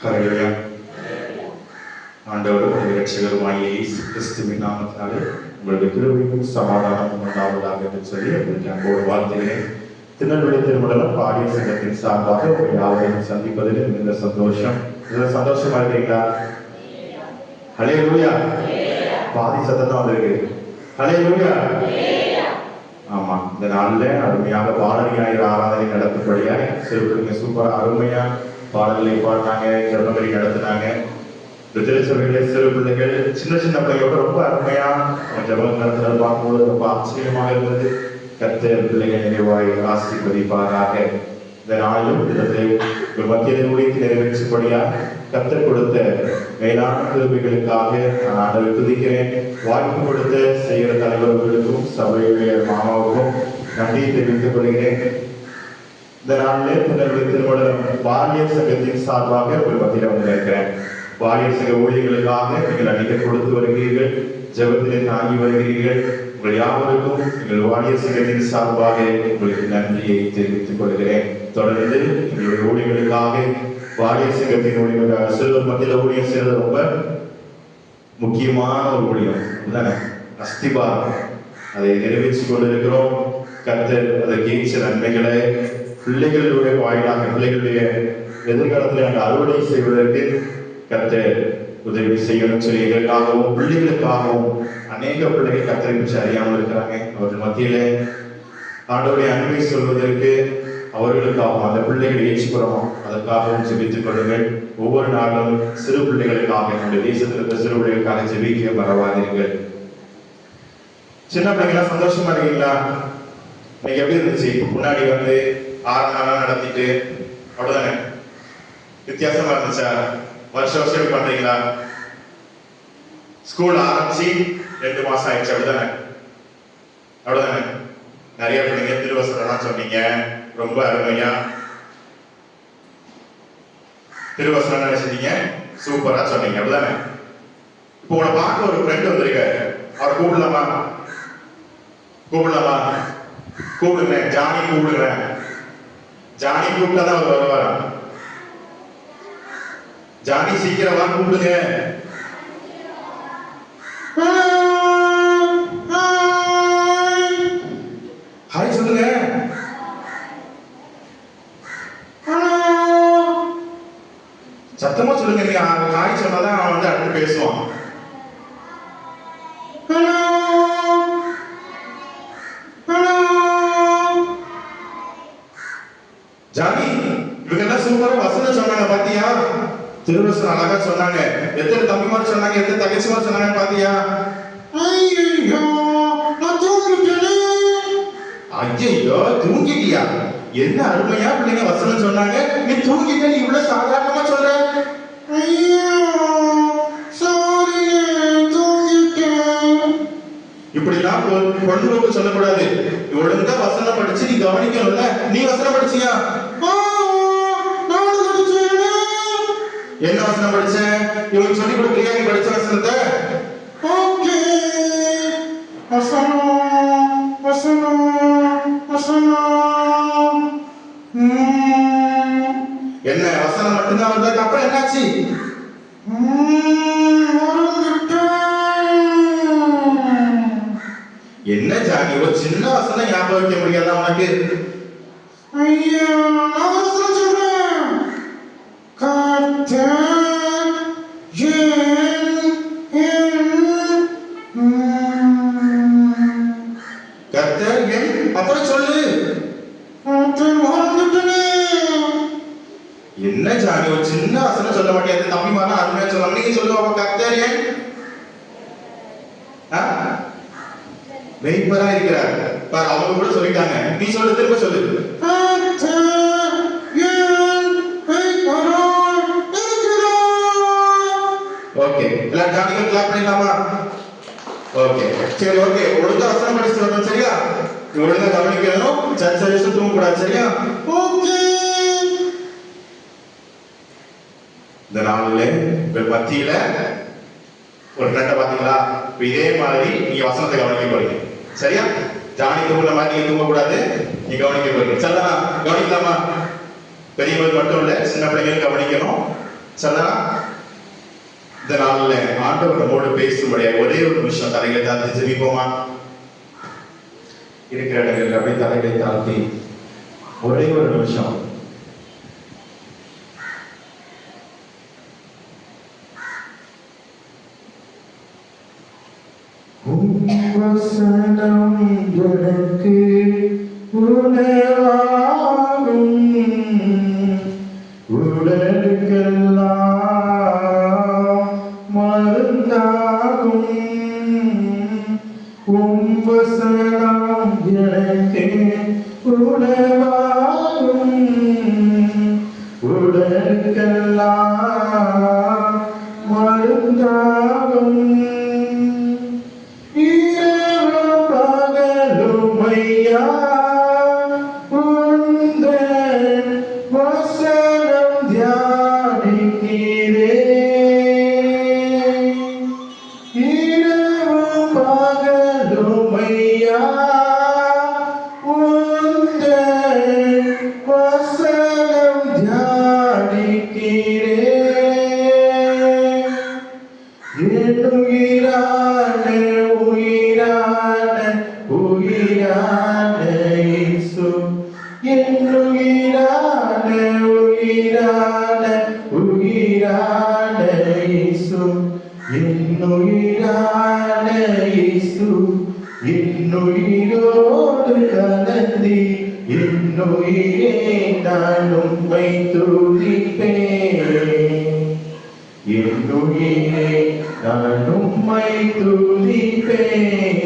ஹல்லேலூயா. ஆண்டவரும் இரட்சகருமாகிய இயேசு கிறிஸ்துவின் நாமத்தினாலே உங்களுக்கு கிருபையும் சமாதானமும் உண்டாவதாக என்று சொல்லி உங்களுக்கு அன்போடு வாழ்த்துகிறேன். திருநெல்வேலி திருமணம் பாடிய சங்கத்தின் சார்பாக உங்களை யாவரையும் சந்திப்பதில் மிகுந்த சந்தோஷம். இதில் சந்தோஷமா இருக்கீங்களா? ஹல்லேலூயா. பாதி சத்தம் தான் வந்திருக்கு. ஹல்லேலூயா. ஆமா, இந்த நாளில் அருமையாக பாடல் ஞாயிறு ஆராதனை நடத்தும்படியாக சிறுபிள்ளைங்க சூப்பரா அருமையா பாடல்களை பாடினாங்க, ஜெபங்களை நடத்தினாங்க. இந்த திருச்சபையில சிறு பிள்ளைகள் சின்ன சின்ன பிள்ளைகளோட ரொம்ப அருமையா ஜெபம் நடத்துறது பார்க்கும்போது ரொம்ப ஆச்சரியமாக இருந்தது. கர்த்தர் பிள்ளைகள் நிறைவாய் ஆசீர்வதிப்பாராக. இந்த நாளிலும் இடத்தை மத்தியில் முடித்து நிறைவேற்றும்படியா கர்த்தர் கொடுத்த மேலான கிருபைகளுக்காக நான் ஆண்டவரை துதிக்கிறேன். வாய்ப்பு கொடுத்த செய்கிற தலைவர்களுக்கும் சபையுடைய மாமாவுக்கும் நன்றி தெரிவித்துக் கொள்கிறேன். இந்த நாளிலே திருநெல்வேலி திருமணம் பாலியல் சங்கத்தின் சார்பாக உங்கள் மத்தியில் வந்திருக்கிறேன். பாலியல் சங்க ஊழியர்களுக்காக நீங்கள் அன்றைக்கு கொடுத்து வருகிறீர்கள், ஜெபத்திலே தாங்கி வருகிறீர்கள். உங்கள் யாவருக்கும் எங்கள் பாலியல் சங்கத்தின் சார்பாக உங்களுக்கு நன்றியை தெரிவித்துக் கொள்கிறேன். தொடர்ந்து எங்களுடைய ஊழியர்களுக்காக பாலியல் சங்கத்தின் ஊழியர்களுக்காக சிறுவர் மத்தியில் ஊழியம் செய்வது ரொம்ப முக்கியமான ஒரு ஊழியம் தானே, அஸ்திபாரம். அதை நிறைவேற்றிக் கொண்டிருக்கிறோம். கர்த்தர் அதற்கு ஏற்ற நன்மைகளை பிள்ளைகளுடைய வாயிலாக பிள்ளைகளுடைய எதிர்காலத்தில் நாங்கள் அறுவடை செய்வதற்கு கர்த்தர் உதவி செய்யணும் சொல்லி எங்களுக்காகவும் பிள்ளைகளுக்காகவும் அநேக பிள்ளைகள் கர்த்தரை பற்றி அறியாமல் இருக்கிறாங்க. அவர்கள் மத்தியில ஆண்டவருடைய அன்பை சொல்வதற்கு அவர்களுக்காகவும் அந்த பிள்ளைகளை ஏற்றுக்கிறோம், அதற்காகவும் ஜெபித்துக் கொள்ளுங்கள். ஒவ்வொரு நாளும் சிறு பிள்ளைகளுக்காக நம்முடைய தேசத்தில் இருக்கிற சிறு பிள்ளைகளுக்காக ஜெபிக்க மறவாதீர்கள். சின்ன பிள்ளைங்களாம் சந்தோஷமா இருக்கீங்களா? இன்னைக்கு எப்படி இருந்துச்சு? முன்னாடி வந்து 6 நாளா நடத்திட்டு அவ்வளவுதானே, வித்தியாசமா இருந்துச்சா? வருஷம் எப்படி பண்றீங்களா? ஸ்கூல் ஆரம்பிச்சு 2 மாசம் ஆயிடுச்சு, அப்படிதானே? அவ்வளவுதானே. நிறைய பிள்ளைங்க திருவசனம் சொன்னீங்க, ரொம்ப அருமையா திருவசனம் நினைச்சிட்டீங்க, சூப்பரா சொன்னீங்க, அப்படிதானே? இப்போ உங்களை பார்க்க ஒரு ஃப்ரெண்ட் வந்திருக்காரு, அவரை கூப்பிடலாமா? கூப்பிடுங்க. ஜானி கூப்பிடுறேன். ஜானி கூப்பிட்டாதான் அவர் வருவாரா? ஜானி சீக்கிரமா கூப்பிடுங்க. ஹாய் சொல்லுங்க. சத்தமா சொல்லுங்க. நீங்க ஹாய் சொன்னாதான் அவன் வந்து அடுத்து பேசுவான். ஜானி, இவங்க எல்லாம் சூப்பரா வசனம் சொன்னாங்க பாத்தியா? திருவசனம் அழகா சொன்னாங்க. எத்தனை தம்பிமார் சொன்னாங்க, எத்தனை தங்கச்சிமார் சொன்னாங்க பாத்தியா? ஐயோ, நான் தூங்கிட்டேனே. ஐயோ, தூங்கிட்டியா? என்ன அருமையா பிள்ளைங்க வசனம் சொன்னாங்க, நீ தூங்கிட்ட. நீ இவ்வளவு சாதாரணமா சொல்ற? ஐயோ சாரி, தூங்கிட்டேன். இப்படிலாம் பொண்ணுக்கு சொல்லக்கூடாது. ஒழுங்கா வசனம் படிச்சு நீ கவனிக்கணும்ல. நீ வசனம் படிச்சியா? என்ன வசனம் படிச்ச? இவங்க சொல்லி கொடுக்கலையா நீ படிச்ச வசனத்தை? ஓகே, வசனம் வசனம் வசனம். என்ன வசனம் மட்டும்தான் வந்ததுக்கு அப்புறம் என்னாச்சு? என்ன ஜானி, ஒரு சின்ன வசனம் ஞாபகம் வைக்க முடியாதா உனக்கு? ஐயா, நான் வசனம் சொல்றேன். கர்த்தர் என் அப்புறம் சொல்லு. என்ன ஜானி, ஒரு சின்ன வசனம் சொல்ல மாட்டேன். தம்பிமாரா அருமையா சொல்ல, நீங்க சொல்லுவாங்க. கர்த்தர் என் மெய்ப்பரா இருக்கிறார் பாரு. அவங்க கூட சொல்லிட்டாங்க, நீ சொல்லு, திரும்ப சொல்லு. ஓகே, எல்லாம் ஜானிகள் கிளாப் பண்ணிடலாமா? ஓகே, சரி, ஓகே. ஒழுங்கா வசனம் படிச்சு வரணும், சரியா? ஒழுங்கா கவனிக்கணும், சர்ச்சை தூங்க கூடாது, சரியா? ஓகே. இந்த நாளில் உங்கள் மத்தியில ஒரு ஃப்ரெண்டை பாத்தீங்களா? இதே மாதிரி நீங்க வசனத்தை கவனிக்க போறீங்க, சரியா? ஜானி தூங்குற மாதிரி நீங்க தூங்க கூடாது, நீ கவனிக்க போறீங்க. சரியா? கவனிக்கலாமா? பெரியவர்கள் மட்டும் இல்ல, சின்ன பிள்ளைங்களும் கவனிக்கணும். சொல்லலாம். இந்த நாள்ல ஆண்டவர் நம்மோடு பேசும்படியா ஒரே ஒரு நிமிஷம் தலைகளை தாழ்த்தி ஜெபிப்போமா? இருக்கிற இடங்களில் அப்படியே தலைகளை தாழ்த்தி ஒரே ஒரு நிமிஷம் வசனம் எனக்கு உணவாகும், உடலுக்கெல்லாம் மருந்தாகும். வசனம் எனக்கு உணவாகும், உடலுக்கெல்லாம் மருந்தாகும். வசனம் தியானிக்கிறே, இரவு பகலுமையா வசனம் தியானிக்கிறே. உயிரான உயிரான உயிரான இயேசு, உயிரான உயிரான உயிரான இயேசு, உயிரான இயேசு, உயிரோடு கலந்தி உயிரே நான் உம்மை துதிப்பேன், உயிரே நான் உம்மை துதிப்பேன்.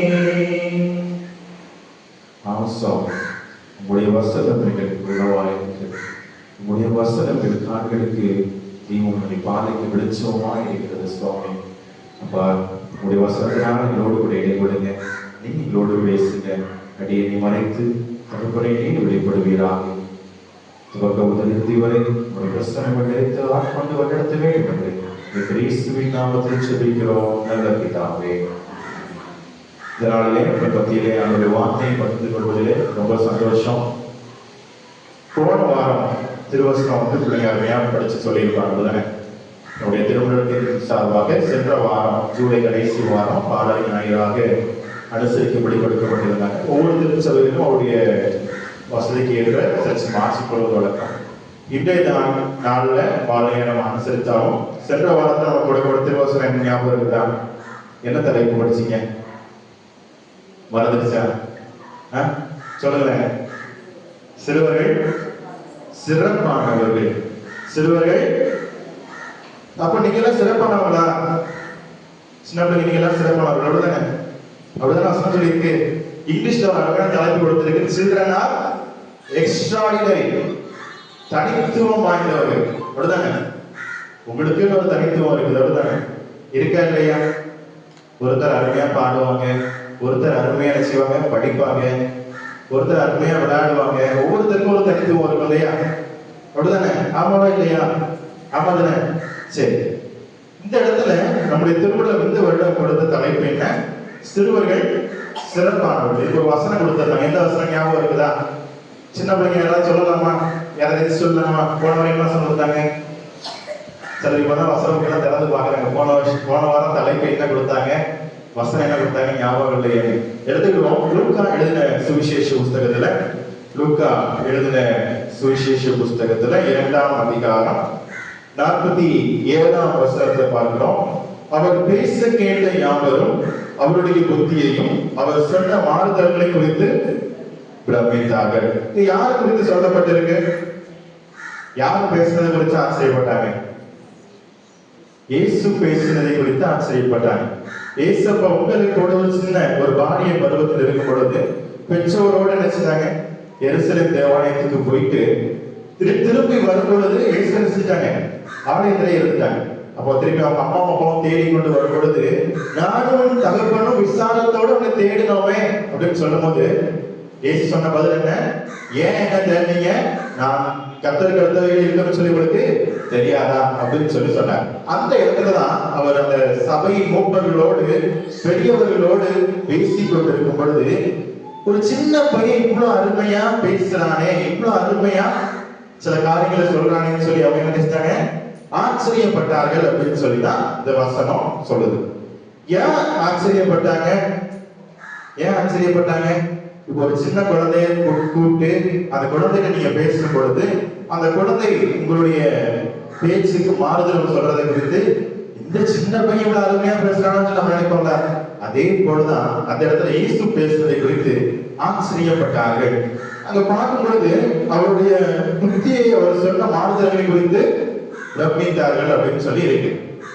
ஆசம் உங்களுடைய வசனம் எங்களுக்கு உணவாயிருக்கிறது, உங்களுடைய வசனம் எங்கள் கால்களுக்கு தீபம், பாதைக்கு வெளிச்சமா இருக்கிறது சுவாமி. அப்பா, உங்களுடைய வசனத்தினால் எங்களோடு கூட இடைபடுங்க, நீங்க எங்களோடு பேசுங்க. அடியை நீ மறைத்து தகப்பனை நீ வெளிப்படுவீராக. துவக்க முதல் இறுதி வரை உங்களுடைய வசனம் எடுத்து ஆட்கொண்டு வழிநடத்த வேண்டும் என்று கிறிஸ்துவின் நாமத்தில் ஜெபிக்கிறோம் நல்ல பிதாவே. இதனாலே உங்கள் மத்தியிலே அவருடைய வார்த்தையை பகிர்ந்து கொள்வதிலே ரொம்ப சந்தோஷம். போன வாரம் திருவசனம் பிள்ளைங்க அருமையாக படிச்சு சொல்லியிருப்பாங்க தானே. என்னுடைய திருமணத்தின் சார்பாக சென்ற வாரம் ஜூலை கடைசி வாரம் பாடல் ஞாயிறாக அனுசரிக்கும்படி கொடுக்கப்பட்டிருந்தாங்க. ஒவ்வொரு திருச்சபையிலும் அவருடைய வசதிக்கு ஏற்ற சர்ச்சை மாற்றிக்கொள்வது வழக்கம். இன்றைய நாள்ல பாலையை நம்ம அனுசரித்தாலும் சென்ற வாரத்தில் நம்ம கொடுக்கப்பட்ட திருவசனம் ஞாபகம் இருக்குதா? என்ன தலைப்பு படிச்சீங்க? மறந்துடுச்சா? சொல்லுங்க. சிறுவர்கள் சிறப்பானவர்கள். சிறுவர்கள் அப்ப நீங்க எல்லாம் சிறப்பானவங்களா? சின்ன பிள்ளைங்க நீங்க எல்லாம் சிறப்பானவர்கள், அப்படிதானே? அப்படிதான் வசனம் சொல்லியிருக்கு. இங்கிலீஷ்ல ஒரு அழகான தலைப்பு கொடுத்திருக்கு, சில்ட்ரன் ஆர் எக்ஸ்ட்ராடினரி, தனித்துவம் வாய்ந்தவர்கள், அப்படிதானே? உங்களுக்கு ஒரு தனித்துவம் இருக்குது, அப்படிதானே? இருக்கா இல்லையா? ஒருத்தர் அருமையா பாடுவாங்க, ஒருத்தர் அருமையா செய்வாங்க, படிப்பாங்க, ஒருத்தர் அருமையா விளையாடுவாங்க. ஒவ்வொருத்தருக்கும் ஒரு தனித்துவம் இருக்கும் இல்லையா? அப்படிதானே? ஆமாவா இல்லையா? ஆமா தானே? சரி, இந்த இடத்துல நம்முடைய திருக்குறள் இந்த வருடம் கொடுத்த தலைப்பு என்ன? சிறுவர்கள் சிறப்பானவர்கள். இப்போ வசனம் கொடுத்தாங்க. எந்த வசனம் ஞாபகம் இருக்குதா? சின்ன பிள்ளைங்க யாராவது சொல்லலாமா? யாராவது சொல்லலாமா? போன வரைக்கும் வசனம் கொடுத்தாங்க. சரி, இப்பதான் வசனம் திறந்து பாக்குறாங்க. போன வாரம் தலைப்பு என்ன கொடுத்தாங்க, வசனம் என்ன கொடுத்தாங்க ஞாபகம் இல்லையே. எடுத்துக்கிறோம். லூக்கா எழுதின சுவிசேஷ புஸ்தகத்துல, லூக்கா எழுதின சுவிசேஷ புஸ்தகத்துல 2ஆம் அதிகாரம் 47ஆம் வசனத்தை பார்க்கிறோம். அவர் பேச கேட்ட யாவரும் அவருடைய புத்தியையும் அவர் சொன்ன மாறுதல்களை குறித்து பிரமித்தார்கள். இது யார் குறித்து சொல்லப்பட்டிருக்கு? யார் பேசுனதை குறித்து ஆச்சரியப்பட்டாங்க? இயேசு பேசினதை குறித்து ஆச்சரியப்பட்டாங்க. இயேசப்பா உங்களுக்கு ஒரு சின்ன ஒரு பாரிய பருவத்தில் இருக்கும் பொழுது பெற்றோரோட நினைச்சாங்க எருசலேம் தேவாலயத்துக்கு போயிட்டு திரும்பி வரும் பொழுது இயேசு நினைச்சிட்டாங்க ஆலயத்திலே இருந்துட்டாங்க. அப்போ திரும்பி அவங்க அம்மா அப்பாவும் தேடி கொண்டு வரும் பொழுது நானும் தகப்பனும் விசாரத்தோட உன்னை தேடினோமே அப்படின்னு சொல்லும் போது இயேசு சொன்ன பதில் என்ன? ஏன் என்ன தேடினீங்க? நான் கர்த்தருக்கு அடுத்தவையில் இருக்கணும்னு சொல்லி உங்களுக்கு தெரியாதா அப்படின்னு சொல்லி சொன்னார். அந்த இடத்துலதான் அவர் அந்த சபை மூப்பர்களோடு பெரியவர்களோடு பேசிக் கொண்டிருக்கும் பொழுது ஒரு சின்ன பையன் இவ்வளவு அருமையா பேசுறானே, இவ்வளவு அருமையா சில காரியங்களை சொல்றானேன்னு சொல்லி அவங்க நினைச்சிட்டாங்க. ஆச்சரியப்பட்டார்கள் அப்படின்னு சொல்லிதான் இந்த வசனம் சொல்லுது. ஏன் ஆச்சரியப்பட்டாங்க? ஏன் ஆச்சரியப்பட்டாங்க? இப்போ ஒரு சின்ன குழந்தைய கூப்பிட்டு அந்த குழந்தைகிட்ட நீங்க பேசும் பொழுது அந்த குழந்தை உங்களுடைய பேச்சுக்கு மாறுதல் சொல்றதை குறித்து இந்த சின்ன பையன் இவ்வளவு அருமையா பேசுறான்னு நம்ம நினைப்போம்ல, அதே போலதான் அந்த இடத்துல இயேசு பேசுவதை குறித்து ஆச்சரியப்பட்டார்கள். அங்க பார்க்கும் பொழுது அவருடைய புத்தியை அவர் சொன்ன மாறுதல்களை குறித்து பிரமித்தார்கள் அப்படின்னு சொல்லி இருக்கு.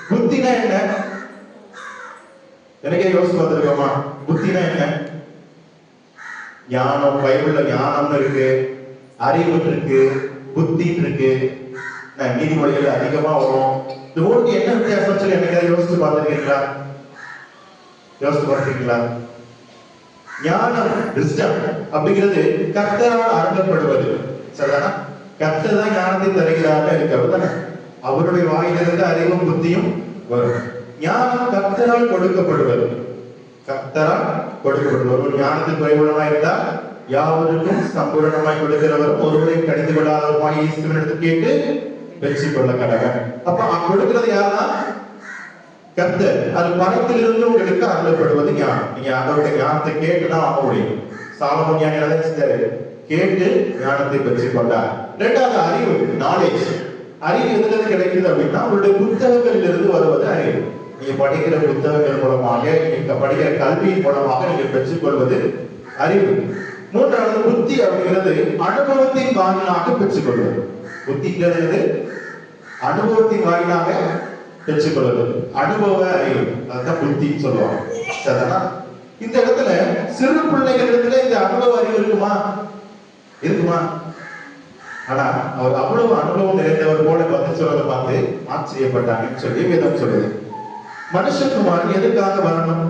புத்தினா என்ன? எனக்கே யோசிச்சு பார்த்திருக்கோமா? புத்தினா என்ன? ஞானம், பைபிள்ல ஞானம்னு இருக்கு, அறிவு இருக்கு, புத்தி இருக்கு, நீதிமொழிகள் அதிகமா வரும். இந்த ஊருக்கு என்ன வித்தியாசம் சொல்லி என்னைக்காவது யோசிச்சு பார்த்திருக்கீங்களா? யோசிச்சு பார்த்திருக்கீங்களா? ஞானம் அப்படிங்கிறது கர்த்தரால் அருளப்படுவது. சரிதானா? கர்த்தர் தான் ஞானத்தை தருகிறார்கள் இருக்கு, அப்படிதானே? அவருடைய வாயிலிருந்து அறிவும் புத்தியும் வரும். ஞானம் கர்த்தரால் கொடுக்கப்படுவது. கர்த்தரால் கொடுக்கப்படுவது. ஒரு ஞானத்தில் குறைவுள்ளமா இருந்தால் யாவருக்கும் சம்பூர்ணமாய் கொடுக்கிறவரும் ஒருவரை கடிந்து கொள்ளாதவருமாய் இயேசுவினிடத்தில் கேட்டு பெற்றுக் கொள்ள கடவன். அப்ப கொடுக்கிறது யாருன்னா கர்த்தர். அது பணத்திலிருந்து உங்களுக்கு அருளப்படுவது ஞானம். நீங்க அதோட ஞானத்தை கேட்டுதான் வாங்க முடியும். சாலமோன் ஞானி அதை செஞ்சாரு, கேட்டு ஞானத்தை பெற்றுக் கொண்டார். இரண்டாவது அறிவு, நாலேஜ். அறிவு எதுல இருந்து கிடைக்குது அப்படின்னா அவருடைய புத்தகங்களில் இருந்து வருவது அறிவு. நீங்க படிக்கிற புத்தகங்கள் மூலமாக, நீங்க படிக்கிற கல்வியின் மூலமாக நீங்க பெற்றுக்கொள்வது அறிவு. மூன்றாவது புத்தி அப்படிங்கிறது அனுபவத்தின் வாயிலாக பெற்றுக்கொள்வது. புத்திங்கிறது அனுபவத்தின் வாயிலாக பெற்றுக்கொள்வது, அனுபவ அறிவு, அதுதான் புத்தின்னு சொல்லுவாங்க. சரிதானா? இந்த இடத்துல சிறு பிள்ளைகளிடத்துல இந்த அனுபவ அறிவு இருக்குமா? இருக்குமா? ஆனா அவர் அவ்வளவு அனுபவம் நிறைந்தவர் போல பதில் சொல்றதை பார்த்து ஆச்சரியப்பட்டாங்கன்னு சொல்லி வேதம் சொல்லுது. மனுஷகுமாரன் எதுக்காக வரணும்?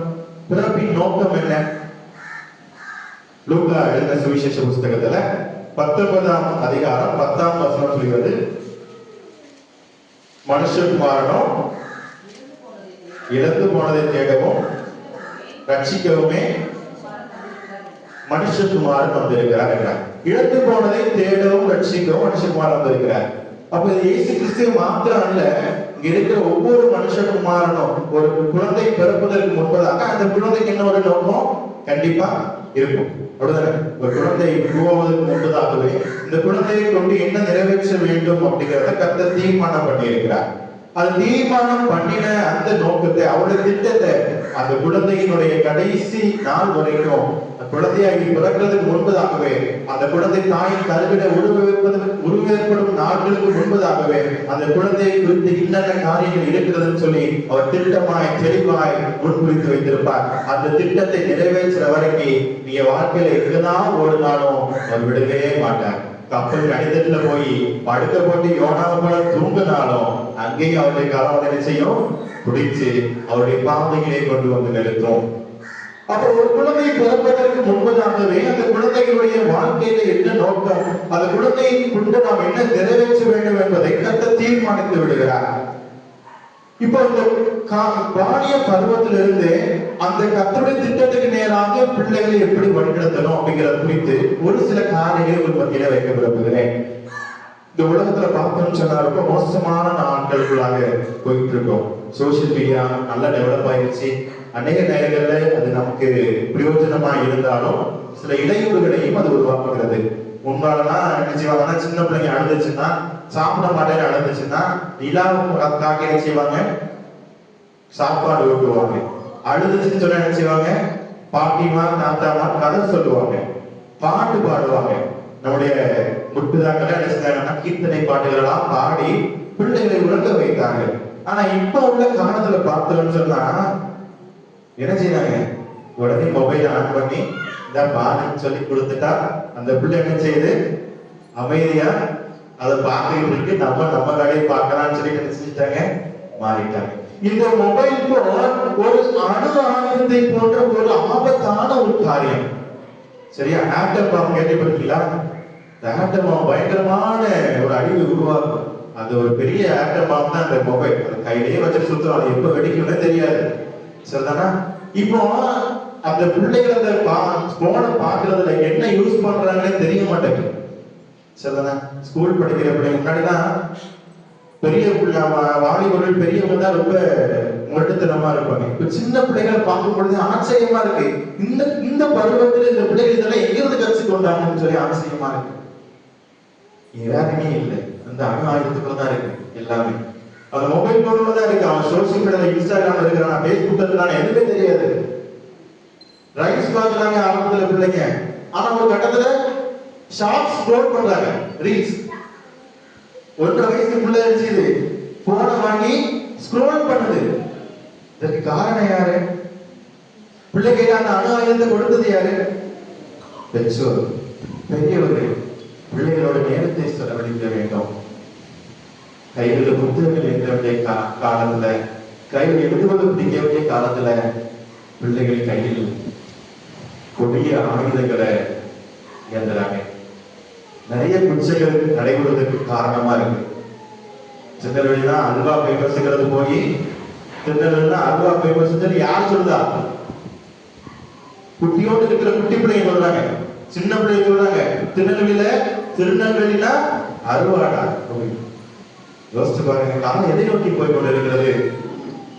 பிறப்பின் நோக்கம் என்ன? லூக்கா எழுதின சுவிசேஷ புஸ்தகத்துல 19ஆம் அதிகாரம் 10ஆம் வசனம் சொல்கிறது, மனுஷகுமாரனும் இழந்து போனதை தேடவும் ரட்சிக்கவுமே மனுஷகுமாரன் வந்திருக்கிறார் என்றார். இழந்து போனதை தேடவும் ரட்சிக்கவும் மனுஷகுமாரன் வந்திருக்கிறார். அப்ப இயேசு கிறிஸ்து மாத்திரம் அல்ல, இங்க இருக்கிற ஒவ்வொரு மனுஷகுமாரனும் ஒரு குழந்தை பிறப்பதற்கு முன்பதாக அந்த குழந்தைக்கு என்ன ஒரு நோக்கம் கண்டிப்பா இருக்கும். அப்படிதானே? ஒரு குழந்தை உருவாவதற்கு முன்பதாகவே இந்த குழந்தையை கொண்டு என்ன நிறைவேற்ற வேண்டும் அப்படிங்கிறத கர்த்தர் தீர்மானம் பண்ணி இருக்கிறார். அது தீர்மானம் பண்ணின அந்த நோக்கத்தை, அவருடைய திட்டத்தை அந்த குழந்தையினுடைய கடைசி நாள் வரைக்கும், குழந்தையாகி பிறக்கிறதுக்கு முன்பதாகவே, அந்த குழந்தை தாயின் கருவிட உருவேற்படும் நாட்களுக்கு முன்பதாகவே அந்த குழந்தையை குறித்து என்னென்ன காரியங்கள் இருக்கிறதுன்னு சொல்லி அவர் திட்டமாய் தெளிவாய் முன்குறித்து வைத்திருப்பார். அந்த திட்டத்தை நிறைவேற்ற வரைக்கும் நீங்க வாழ்க்கையில எங்கதான் ஓடினாலும் அவர் விடவே மாட்டார். கப்பல் அடித்தட்டுல போய் படுக்க போட்டு யோனாவை போல தூங்கினாலும் அங்கேயும் அவருடைய கரம் நினைச்சையும் பிடிச்சு அவருடைய பாதைகளை கொண்டு வந்து நிறுத்தும். அப்ப ஒரு குழந்தை பிறப்பதற்கு முன்பதாகவே அந்த குழந்தைகளுடைய வாழ்க்கையில என்ன நோக்கம், அந்த குழந்தையை கொண்டு நாம் என்ன நிறைவேற்ற வேண்டும் என்பதை கர்த்தர் தீர்மானித்து விடுகிறார். இப்போ இந்த பாலிய பருவத்திலிருந்து அந்த கர்த்தருடைய திட்டத்துக்கு நேராக பிள்ளைகளை எப்படி வழிநடத்தணும் அப்படிங்கிறத குறித்து ஒரு சில காரியங்களை ஒரு மத்தியில வைக்க விரும்புகிறேன். இந்த உலகத்துல பார்த்தோம்னு சொன்னா ரொம்ப மோசமான நாட்களுக்குள்ளாக போயிட்டு இருக்கோம். சோசியல் மீடியா நல்லா டெவலப் ஆயிடுச்சு. அநேக நேரங்கள்ல அது நமக்கு பிரயோஜனமா இருந்தாலும் சில இடையூறுகளையும் அது உருவாக்குகிறது. முன்னாலலாம் என்ன செய்வாங்கன்னா, சின்ன பிள்ளைங்க அழுதுச்சுன்னா, சாப்பிட மாட்டேன்னு அழுதுச்சுன்னா நிலாவுக்காக என்ன செய்வாங்க, சாப்பாடு ஊட்டுவாங்க. அழுதுச்சுன்னு சொன்னா என்ன செய்வாங்க, பாட்டிமா தாத்தாமா கதை சொல்லுவாங்க, பாட்டு பாடுவாங்க. நம்முடைய முட்டுதாக்கள் என்ன செஞ்சாங்கன்னா கீர்த்தனை பாட்டுகள் எல்லாம் பாடி பிள்ளைகளை உறங்க வைத்தாங்க. ஆனா இப்ப உள்ள காலத்துல பார்த்தோம்னு சொன்னா என்ன செய்யறாங்க, உடனே மொபைல் ஆன் பண்ணி இந்த பாருன்னு சொல்லி கொடுத்துட்டா அந்த பிள்ளை என்ன செய்யுது, அமைதியா அதை பார்த்துக்கிட்டு இருக்கு. நம்ம வேலையை பார்க்கலாம்னு சொல்லி என்ன செஞ்சுட்டாங்க, மாறிட்டாங்க. இந்த மொபைல் போன் ஒரு அணு ஆயுதத்தை போன்ற ஒரு ஆபத்தான ஒரு காரியம். சரியா? ஆட்டம் பாம்பு கேள்விப்பட்டீங்களா? இந்த ஆட்டம் பாம்பு பயங்கரமான ஒரு அழிவு உருவாக்கும். அது ஒரு பெரிய ஆட்டம் பாம்பு தான் அந்த மொபைல். அது கையிலேயே வச்சுட்டு சுத்தம், அது எப்ப வெடிக்கும்னே தெரியாது. சரிதானா? இப்போ அந்த பிள்ளைகள் அந்த போனை பாக்குறதுல என்ன யூஸ் பண்றாங்கன்னு தெரிய மாட்டேங்குது. சரிதானா? ஸ்கூல் படிக்கிற பிள்ளைங்க முன்னாடிதான் பெரிய வாலிபர்கள் பெரியவங்க தான் ரொம்ப முரட்டுத்தனமா இருப்பாங்க. இப்ப சின்ன பிள்ளைகளை பார்க்கும் பொழுது ஆச்சரியமா இருக்கு. இந்த இந்த பருவத்தில் இந்த பிள்ளைகள் இதெல்லாம் எங்கிருந்து கற்றுக்கொண்டாங்கன்னு சொல்லி ஆச்சரியமா இருக்கு. வேறமே இல்லை, அந்த அணு ஆயுதத்துக்குள்ள தான் இருக்கு எல்லாமே. அந்த மொபைல் போன்ல தான் இருக்கு. அவன் சோசியல் மீடியால இன்ஸ்டாகிராம்ல இருக்கிறான், பேஸ்புக் இருக்கிறான், எதுவுமே தெரியாது. ரைட்ஸ் பாக்குறாங்க ஆரம்பத்துல பிள்ளைங்க, ஆனா ஒரு கட்டத்துல ஷார்ட்ஸ் ஸ்க்ரோல் பண்றாங்க, ரீல்ஸ். 1.5 வயசு பிள்ளை அடிச்சுது போனை வாங்கி ஸ்க்ரோல் பண்ணுது. இதற்கு காரணம் யாரு? பிள்ளைக்கு அந்த அணு ஆயுதத்தை கொடுத்தது யாரு? பெற்றோர், பெரியவர்கள். பிள்ளைகளோட நேரத்தை செலவழிக்க வேண்டும். கையில் புத்தகங்கள் எழுத வேண்டிய காலத்துல, கையில் எழுதுவது பிடிக்க வேண்டிய காலத்துல பிள்ளைகள் கையில் கொடிய ஆயுதங்களை ஏந்துறாங்க. நிறைய குச்சைகள் நடைபெறுவதற்கு காரணமா இருக்கு. திருநெல்வேலினா அல்வா பேமஸ்ங்கிறது போய் திருநெல்வேலினா அல்வா பேமஸ் யார் சொல்லுதா? குட்டியோடு இருக்கிற குட்டி பிள்ளைங்க சொல்றாங்க, சின்ன பிள்ளைங்க சொல்றாங்க திருநெல்வேலினா அருவாடா. யோசிச்சு பாருங்க, காலம் எதை நோக்கி போய் கொண்டிருக்கிறது?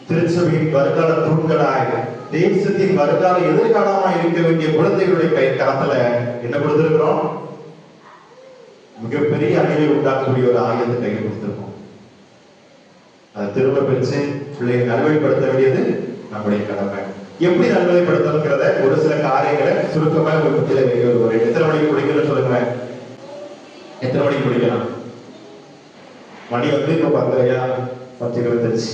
திருச்சபையின் வருங்கால தூண்களாய், தேசத்தின் வருங்கால எதிர்காலமாய் இருக்க வேண்டிய குழந்தைகளுடைய கை காலத்துல என்ன கொடுத்திருக்கிறோம்? மிகப்பெரிய அழிவை உண்டாக்கக்கூடிய ஒரு ஆயுதத்தை கையில் கொடுத்திருக்கோம். அதை திரும்ப பிரிச்சு பிள்ளையை நல்வழிப்படுத்த வேண்டியது நம்முடைய கடமை. எப்படி நல்வழிப்படுத்துறத ஒரு சில காரியங்களை சுருக்கமா ஒரு பத்தியில வைக்க வருவாரு. எத்தனை மணிக்கு குடிக்கணும்னு சொல்லுங்க. எத்தனை மணிக்கு குடிக்கலாம்? மணி வந்து இப்ப 10:25.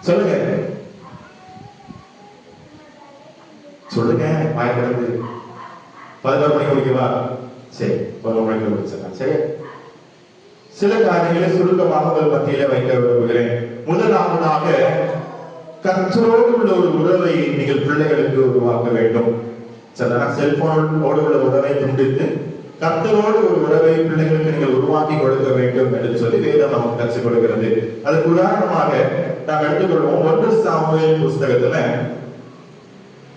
சொல்லுங்க சொல்லுங்க. வாய்ப்பு 11 மணிக்கு முடிக்கவா? சரி, 11 மணிக்கு முடிச்சிடலாம். சரி, சில காரியங்களை சுருக்கமாக ஒரு மத்தியில வைக்க விரும்புகிறேன். முதலாவதாக, கர்த்தரோடு உள்ள ஒரு உறவை நீங்கள் பிள்ளைகளுக்கு உருவாக்க வேண்டும். சில செல்போனோடு உள்ள உறவை துண்டித்து கர்த்தரோடு ஒரு உறவை பிள்ளைகளுக்கு நீங்கள் உருவாக்கி கொடுக்க வேண்டும் என்று சொல்லி வேதம் நமக்கு கற்றுக் கொடுக்கிறது. அதுக்கு உதாரணமாக நாம் எடுத்துக்கொள்வோம். 1 சாமுவேல் புஸ்தகத்துல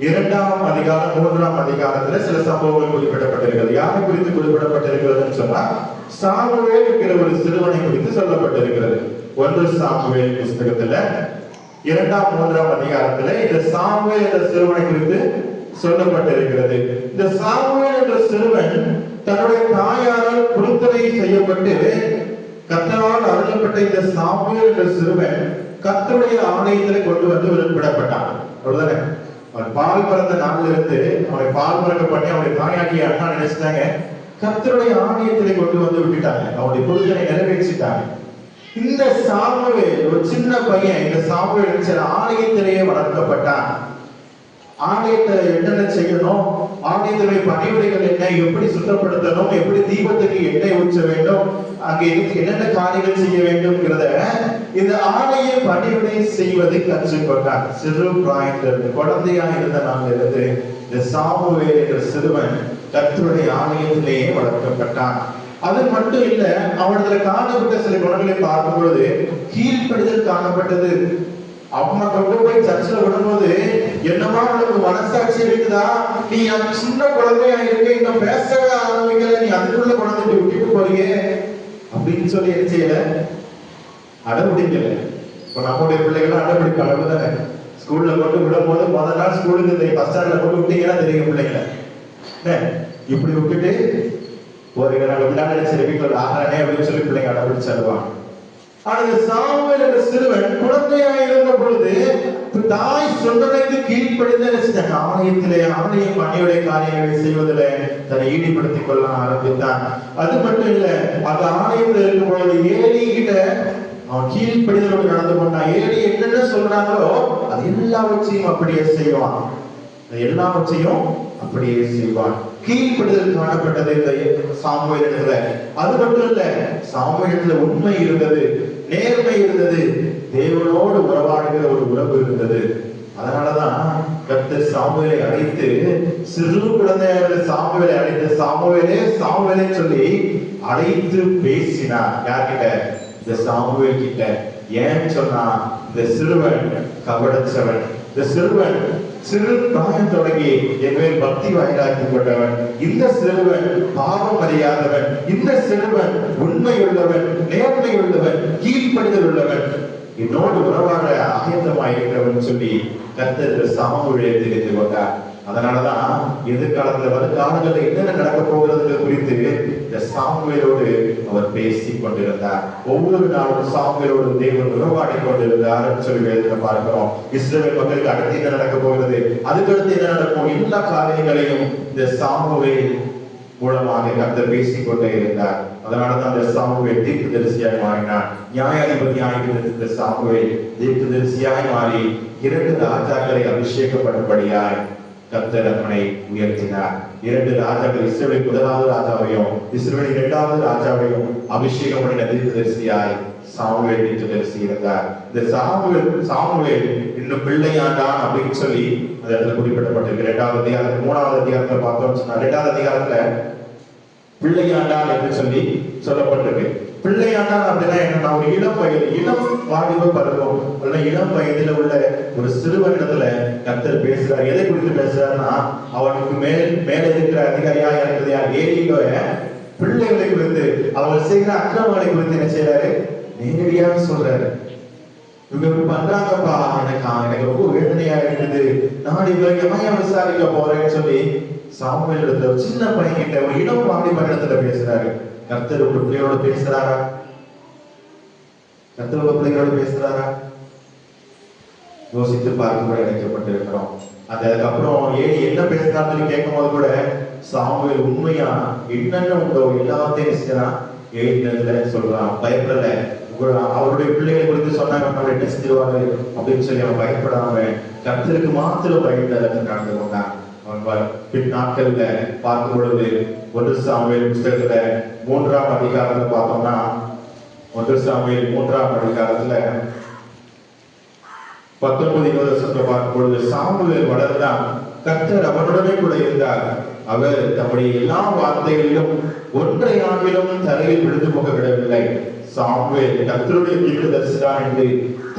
2ஆம் அதிகாரம் 3ஆம் அதிகாரத்துல சில சம்பவங்கள் குறிப்பிடப்பட்டிருக்கிறது. யாரை குறித்து குறிப்பிடப்பட்டிருக்கிறதுன்னு சொன்னா, சாமுவேல் என்கிற ஒரு சிறுவனை குறித்து சொல்லப்பட்டிருக்கிறது. 1 சாமுவேல் புஸ்தகத்துல 2ஆம் 3ஆம் அதிகாரத்துல இந்த சாமுவேல் என்ற சிறுவனை குறித்து சொல்லப்பட்டிருக்கிறது. இந்த சாமுவேல் என்ற சிறுவன் தன்னுடைய தாயாரால் குருத்தனை செய்யப்பட்டு கர்த்தரால் அருளப்பட்ட இந்த சாமுவேல் என்ற சிறுவன் கர்த்தருடைய ஆலயத்திலே கொண்டு வந்து விடப்பட்டான். அவ்வளவுதானே? அவன் பால் பிறந்த நாள்ல இருந்து அவனை பால் பிறக்க பண்ணி அவனுடைய தாயாகிய அண்ணா நினைச்சிட்டாங்க, கர்த்தருடைய ஆலயத்திலே கொண்டு வந்து விட்டுட்டாங்க, அவனுடைய குருத்தனை நிறைவேற்றிட்டாங்க. இந்த சாமுவேல் ஒரு சின்ன பையன். இந்த சாமுவேல் ஆலயத்திலேயே வளர்க்கப்பட்டான். ஆலயத்தை என்னென்ன செய்யணும், ஆலயத்தினுடைய பணிவிடைகள் என்ன, எப்படி சுத்தப்படுத்தணும், எப்படி தீபத்துக்கு எண்ணெய் ஊற்ற வேண்டும், அங்கே என்னென்ன காரியங்கள் செய்ய வேண்டும்ங்கிறத இந்த ஆலய பணிவிடை செய்வதை கற்றுக்கொண்டார். சிறு பிராயத்திலிருந்து, குழந்தையா இருந்த நாளிலிருந்து இந்த சாமுவேல் என்ற சிறுவன் கர்த்தருடைய ஆலயத்திலேயே வளர்க்கப்பட்டான். அது மட்டும் இல்ல, அவனதுல காணப்பட்ட சில குணங்களை பார்க்கும் பொழுது கீழ்ப்படிதல் காணப்பட்டது. அவனை கொண்டு போய் சர்ச்சில் விடும்போது, என்னமா உனக்கு மனசாட்சி இருக்குதா? நீ அந்த சின்ன குழந்தையா இருக்க, இன்னும் பேசவே ஆரம்பிக்கல, நீ அதுக்குள்ள குழந்தைட்டு விட்டுட்டு போறீங்க அப்படின்னு சொல்லி என்ன செய்யல? அடம்பிடிக்கல. இப்ப நம்முடைய பிள்ளைகள் அடம்பிடிக்க அளவு தானே. ஸ்கூல்ல கொண்டு விடும் போது முதல் நாள் ஸ்கூலுக்கு பஸ் ஸ்டாண்ட்ல கொண்டு விட்டீங்கன்னா தெரியும் பிள்ளைங்கள இப்படி விட்டுட்டு ஒரு நாங்கள் விளையாட சரி வீட்டில் ஆகிறானே அப்படின்னு சொல்லி பிள்ளைங்க அடம்பிடிச்சு அழுவாங்க. ஆனா சாமுவேல் என்ற சிறுவன் குழந்தையாக இருந்த பொழுது தாய் சொன்னதைக்கு கீழ்ப்படிந்து ஆலயத்திலே ஆலய பணியுடைய காரியங்களை செய்வதில் தன்னை ஈடுபடுத்திக் கொள்ள ஆரம்பித்தான். அது மட்டும் இல்ல, அந்த ஆலயத்தில் இருக்கும் பொழுது ஏழி கிட்ட அவன் கீழ்ப்படிதலோடு நடந்து கொண்டான். ஏழி என்னென்ன சொல்றாங்களோ அது எல்லாவற்றையும் அப்படியே செய்வான். எல்லாவற்றையும் அப்படியே செய்வான். கீழ்ப்படிதல் காணப்பட்டது இந்த சாமுவேல். அது மட்டும் இல்ல, சாமுவேல் உண்மை இருந்தது, நேர்மை இருந்தது, தேவனோடு உறவாடுகிற ஒரு உறவு இருந்தது. அதனாலதான் கர்த்தர் சாமுவேலை அழைத்து, சிறு குழந்தையாக சாமுவேலை அழைத்து சாமுவேலே சொல்லி அழைத்து பேசினார். யார்கிட்ட? இந்த சாமுவேல் கிட்ட. ஏன் சொன்னா, இந்த சிறுவன் கபடச்சவன், இந்த சிறுவன் சிறு பிராயம் தொடங்கி என் மேல் பக்தி வைராக்கி கொண்டவன், இந்த சிறுவன் பாவம் அறியாதவன், இந்த சிறுவன் உண்மையுள்ளவன், நேர்மையுள்ளவன், கீழ்ப்படிதல் உள்ளவன், என்னோடு உறவாட ஆயத்தமாயிருக்கிறவன் சொல்லி கர்த்தர் சாமுவேலை தெரிந்து கொண்டார். அதனாலதான் எதிர்காலத்துல வருங்காலங்களில் என்னென்ன நடக்க போகிறது குறித்து இந்த சாமுவேலோடு அவர் பேசிக் கொண்டிருந்தார். ஒவ்வொரு நாளும் சாமுவேலோடு தேவன் உறவாடி கொண்டிருந்தார் சொல்லி வேதத்துல பார்க்கிறோம். இஸ்ரவேல் மக்களுக்கு அடுத்து என்ன நடக்க போகிறது, அதுக்கடுத்து என்ன நடக்கும், எல்லா காரியங்களையும் இந்த சாமுவேல் மூலமாக கர்த்தர் பேசிக் கொண்டே இருந்தார். அதனாலதான் அந்த சாமுவேல் தீர்க்கதரிசியாய் மாறினார். நியாயாதிபதியாய் இருந்த சாமுவேல் தீர்க்கதரிசியாய் மாறி 2 ராஜாக்களை அபிஷேகப்படும்படியாய் கர்த்தர் அவனை உயர்த்தினார். 2 ராஜாக்கள், இஸ்ரவேல் முதலாவது ராஜாவையும் இஸ்ரவேல் 2வது ராஜாவையும் அபிஷேகம் பண்ணின தீர்க்கதரிசியாய் சாமுவேல் தீர்க்கதரிசி இருந்தார். இந்த சாமுவேல் இன்னும் பிள்ளையாண்டான் அப்படின்னு சொல்லி அந்த இடத்துல குறிப்பிடப்பட்டிருக்கு. 2வது அதிகாரத்துல 3வது அதிகாரத்துல பார்த்தோம் சொன்னா 2வது அதிகாரத்துல பிள்ளையாண்டான் என்று சொல்லி சொல்லப்பட்டிருக்கு. பிள்ளையாண்டான் அப்படின்னா என்னன்னா ஒரு இளம் வாலிப பருவம் அல்ல இளம் வயதுல உள்ள ஒரு சிறுவனிடத்துல கர்த்தர் பேசுறார். எதை குறித்து பேசுறாருன்னா அவனுக்கு மேல இருக்கிற அதிகாரியா இருக்கிறது யார், ஏலியோட பிள்ளைகளை குறித்து, அவர்கள் செய்கிற அக்கிரமங்களை குறித்து என்ன செய்யறாரு, நேரடியாக சொல்றாரு. இவங்க பண்றாங்கப்பா, எனக்கு ரொம்ப வேதனையா இருக்குது, நான் இவங்க ஏன் விசாரிக்க போறேன்னு சொல்லி சாமுவேல் இடத்துல ஒரு சின்ன பையன் கிட்ட ஒரு இளம் வாலிப இடத்துல பேசுறாரு. கர்த்தர் ஒரு பிள்ளையோட பேசுறாரா? கர்த்தர் ஒரு பிள்ளையோட பேசுறாரா? யோசித்து பார்க்கும்போது இணைக்கப்பட்டிருக்கிறோம். அதுக்கப்புறம் ஏன் என்ன பேசுறாருன்னு கேட்கும் போது கூட சாமுவேல் உண்மையா என்னென்ன உண்டோ எல்லாத்தையும் சொல்றான். பயப்படல. அவருடைய பிள்ளைகளை குறித்து சொன்னாங்க என்ன செஞ்சிருவாரு அப்படின்னு சொல்லி அவன் பயப்படாம கர்த்தருக்கு மாத்திரம் பயந்து நடந்து கொண்டான். பின் நாட்கள்ல பார்க்கும் பொழுது 1 சாமுவேல் புத்தகத்துல 3ஆம் அதிகாரத்துல பார்த்தோம்னா 1 சாமுவேல் 3ஆம் அதிகாரத்துல 19 பார்க்கும் பொழுது சாமுவேல் வளர்ந்தான், கர்த்தர் அவனுடனே கூட இருந்தார். அவர் தம்முடைய எல்லா வார்த்தைகளிலும் ஒன்றையாகிலும் தரையில் விழுந்து போக விடவில்லை. சாமுவேல் கர்த்தருடைய தீர்க்கதரிசிதான் என்று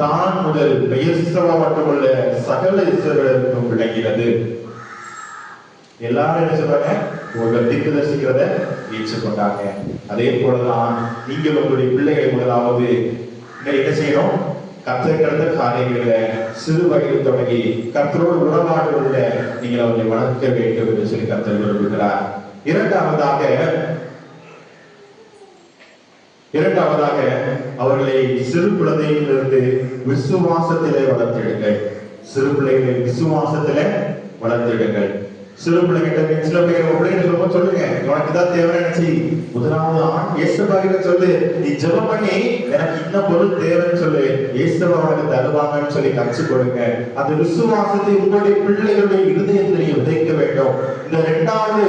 தான் முதல் பெயர்சவா மட்டுமல்ல சகல இஸ்ரவேலருக்கும் விளங்கினது. எல்லாரும் என்ன சொல்றாங்க, உங்கள் தீர்க்கதரிசிக்கிறத ஏற்றுக்கொண்டாங்க. அதே போலதான் நீங்கள் உங்களுடைய பிள்ளைகளை முதலாவது என்ன செய்யணும், கர்த்தர் கடந்த காரியங்களை சிறு வயது தொடங்கி கர்த்தரோடு உறவாடுவதில் நீங்கள் அவர்களை வளர்க்க வேண்டும் என்று சொல்லி கர்த்தர் விரும்புகிறார். இரண்டாவதாக அவர்களை சிறு குழந்தையிலிருந்து விசுவாசத்திலே வளர்த்திடுங்கள். சிறு பிள்ளைகளை விசுவாசத்திலே வளர்த்திடுங்கள். சிறு பிள்ளைகிட்ட சில பேர் ரொம்ப சொல்லுங்க, உனக்கு தான் தேவையான முதலாவது ஏசபாகிட்ட சொல்லு, நீ ஜெபம் பண்ணி எனக்கு இன்ன பொருள் தேவைன்னு சொல்லு, ஏசபா உனக்கு தருவாங்கன்னு சொல்லி கற்று கொடுங்க. அந்த விசுவாசத்தை உங்களுடைய பிள்ளைகளுடைய இருதயத்தில் விதைக்க வேண்டும். இந்த 2வது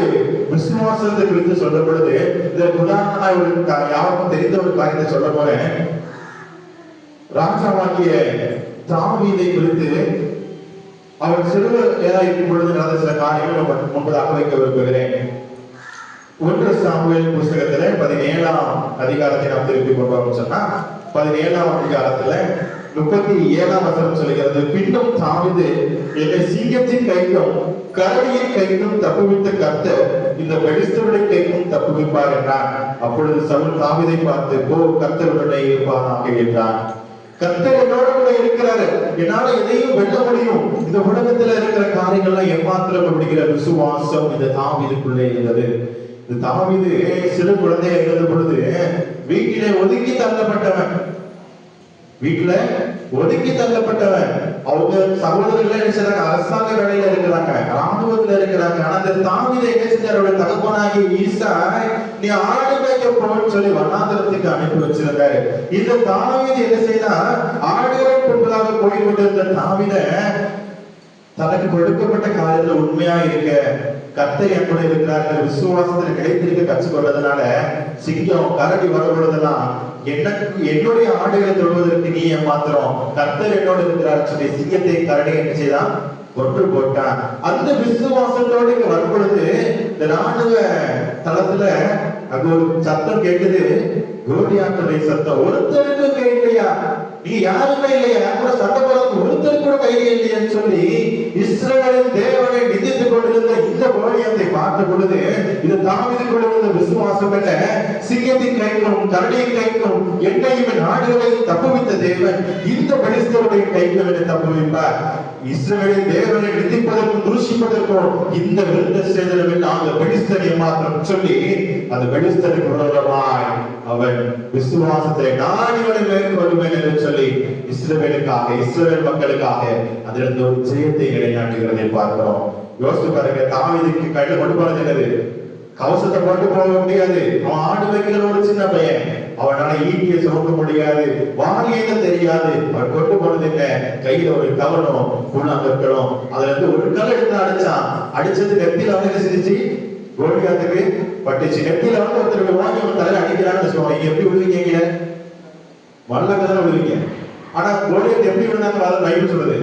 விசுவாசத்தை குறித்து சொல்லும் பொழுது இதற்கு உதாரணமா யாருக்கும் தெரிந்த ஒரு காரியத்தை சொல்ல போறேன். ராஜாவாகிய தாவீதை குறித்து அவர் சிறுவராக இருக்கும் பொழுது நடந்த சில காரியங்கள் முன்பதாக வைக்க விரும்புகிறேன். 1 சாமுவேல் புத்தகத்துல 17ஆம் அதிகாரத்தை நாம் திருப்பி கொண்டோம் சொன்னா 17ஆம் அதிகாரத்துல 37ஆம் வசனம் சொல்கிறது, பின்னும் தாவீது என்னை சிங்கத்தின் கைக்கும் கரடியின் கைக்கும் தப்புவித்த கர்த்தர் இந்த பெலிஸ்தருடைய கைக்கும் தப்புவிப்பார் என்றார். அப்பொழுது சவுல் தாவீதை பார்த்து, போ, கர்த்தருடனே இருப்பானாக என்றான். கர்த்தர் என்னோட கூட இருக்கிறாரு, என்னால எதையும் வெல்ல முடியும். இந்த உலகத்துல இருக்கிற காரியங்கள்லாம் ஏமாத்திரம் அப்படிங்கிற விசுவாசம் இந்த தாவீதுக்குள்ளே இருந்தது. இந்த தாவீது சிறு குழந்தையா இருந்த பொழுது வீட்டிலே ஒதுக்கி தள்ளப்பட்டவன். அவங்க சகோதரர்கள் என்ன செய்றாங்க, அரசாங்க வேலையில இருக்கிறாங்க, ராணுவத்துல இருக்கிறாங்க. ஆனா அந்த தாவீதை என்ன செஞ்சாரு, தகப்பனாகிய ஈசாய் நீ ஆடு மேய்க்க போன்னு சொல்லி வனாந்தரத்துக்கு அனுப்பி வச்சிருந்தாரு. இந்த தாவீது என்ன செய்தா, ஆடுகளை கொண்டதாக போய் கொண்டிருந்த தாவீதை தனக்கு கொடுக்கப்பட்ட காரியத்துல உண்மையா இருக்க, கர்த்தர் என் கூட இருக்கிறார்கள் விசுவாசத்துல கிடைத்திருக்க கற்றுக்கொண்டதுனால சிங்கம் கரடி வரப்பொழுதெல்லாம் என்னுடைய ஆடுகளை தொடுவதற்கு நீ ஏமாத்திரம், கர்த்தர் என்னோடு இருக்கிறார் சொல்லி சிங்கத்தை கரடி என்ன செய்தான், கொன்று போட்டான். அந்த விசுவாசத்தோடு இங்க வரும்பொழுது இந்த ராணுவ தளத்துல அங்க ஒரு சத்தம் கேட்டது, கோலியாத்துடைய சத்தம். ஒருத்தருக்கு கேட்கலையா, நீங்க யாருமே இல்லையா, என் கூட சண்டை போறதுக்கு ஒருத்தர் கூட தைரியம் இல்லையன்னு சொல்லி இஸ்ரவேலின் தேவனை நிந்தித்துக் கொண்டிருந்த இந்த கோலியாத்தை பார்த்த பொழுது, இது தாவீதுக்குள்ள இருந்த விசுவாசம் என்ன, சிங்கத்தின் கைக்கும் கரடியின் கைக்கும் என்னையும் நாடுகளையும் தப்புவித்த தேவன் இந்த பெலிஸ்தருடைய கைகளை தப்புவிப்பார். இஸ்ரவேலின் தேவனை நிந்திப்பதற்கும் தூஷிப்பதற்கும் இந்த விருந்த சேதனம் அந்த பெலிஸ்தரை மாத்திரம் சொல்லி அந்த பெலிஸ்தருக்கு விரோதமாய் அவன் விசுவாசத்தை நான் இவனை மேற்கொள்வேன் என்று சொல்லி இஸ்ரவேலுக்காக, இஸ்ரவேல் மக்களுக்காக அதிலிருந்து ஒரு ஜெயத்தை நிலைநாட்டுகிறதை பார்க்கிறோம். யோசித்து பாருங்க, தாவீதுக்கு கையில கொண்டு போனது என்னது? கவசத்தை கொண்டு போக முடியாது. அவன் ஆடு வைக்கிற ஒரு சின்ன பையன், அவனால ஈட்டியை சுமக்க முடியாது, வாங்கியத தெரியாது. அவன் கொண்டு போனது என்ன? கையில ஒரு கவனம் கூழாங்கற்களும். அதுல இருந்து ஒரு கல் எடுத்து அடிச்சான். அடிச்சது நெத்தியில வந்து என்ன செஞ்சுச்சு? கோலியாத்துக்கு பட்டுச்சு. நெத்தியில வந்து ஒருத்தர் வாங்கி அவன் தலையில அடிக்கிறான்னு சொல்லுவாங்க. எப்படி விழுவீங்க? வல்லக்கதான் விழுவீங்க. ஆனா கோலியாத் எப்படி விழுந்தாங்க? அதை பைபிள் சொல்லுது,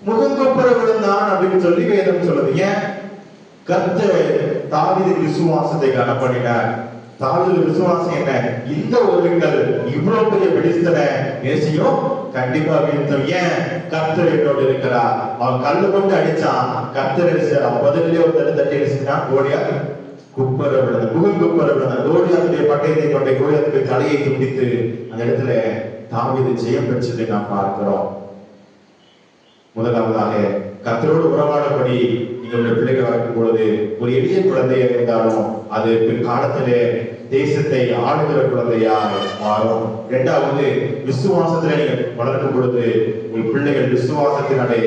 முகங்குப்புற விழுந்தான் அப்படின்னு சொல்லி வேதம் சொல்லுது. ஏன்? கர்த்தர் தாவீதுக்கு விசுவாசத்தை கனப்பண்ணினார். தாவீது விசுவாசம் என்ன? இந்த ஒரு கல் இவ்வளவு பெரிய பெலிஸ்தனை நேசியும் கண்டிப்பா வீழ்த்தும். ஏன்? கர்த்தர் என்னோடு இருக்கிறார். அவன் கல்லு கொண்டு அடிச்சான், கர்த்தர் அடிச்சார். அவன் பதிலே ஒரு தட்டி அடிச்சுட்டான். கோலியாத் குப்பர விழுந்தான், முகம் குப்பர விழுந்தான். கோலியாத்துடைய பட்டயத்தை கொண்ட கோலியாத்துடைய தலையை துண்டித்து அந்த இடத்துல தாவீது ஜெயம் பெற்றதை நாம் பார்க்கிறோம். முதலாவதாக கர்த்தரோடு உறவாடப்படி எங்களுடைய பிள்ளைகள் வளர்க்கும் பொழுது ஒரு எளிய குழந்தையா இருந்தாலும் அது பிற்காலத்திலே தேசத்தை ஆளுகிற குழந்தையா மாறும். இரண்டாவது, விசுவாசத்திலே நீங்கள் வளர்க்கும் பொழுது உங்கள் பிள்ளைகள் விசுவாசத்தினாலே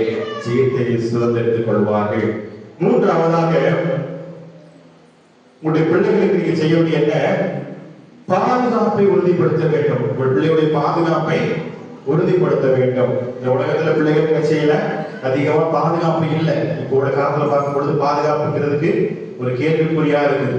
ஜெயத்தை சுதந்திரித்துக் கொள்வார்கள். மூன்றாவதாக, உங்களுடைய பிள்ளைகளுக்கு நீங்க செய்ய வேண்டிய என்ன? பாதுகாப்பை உறுதிப்படுத்த வேண்டும். உங்கள் பிள்ளைகளுடைய பாதுகாப்பை உறுதிப்படுத்த வேண்டும். இந்த உலகத்துல பிள்ளைகள் செய்யல, அதிகமா பாதுகாப்பு இல்லை. இப்போ உள்ள காலத்துல பார்க்கும் பொழுது பாதுகாப்புங்கிறதுக்கு ஒரு கேள்விக்குறியா இருக்குது.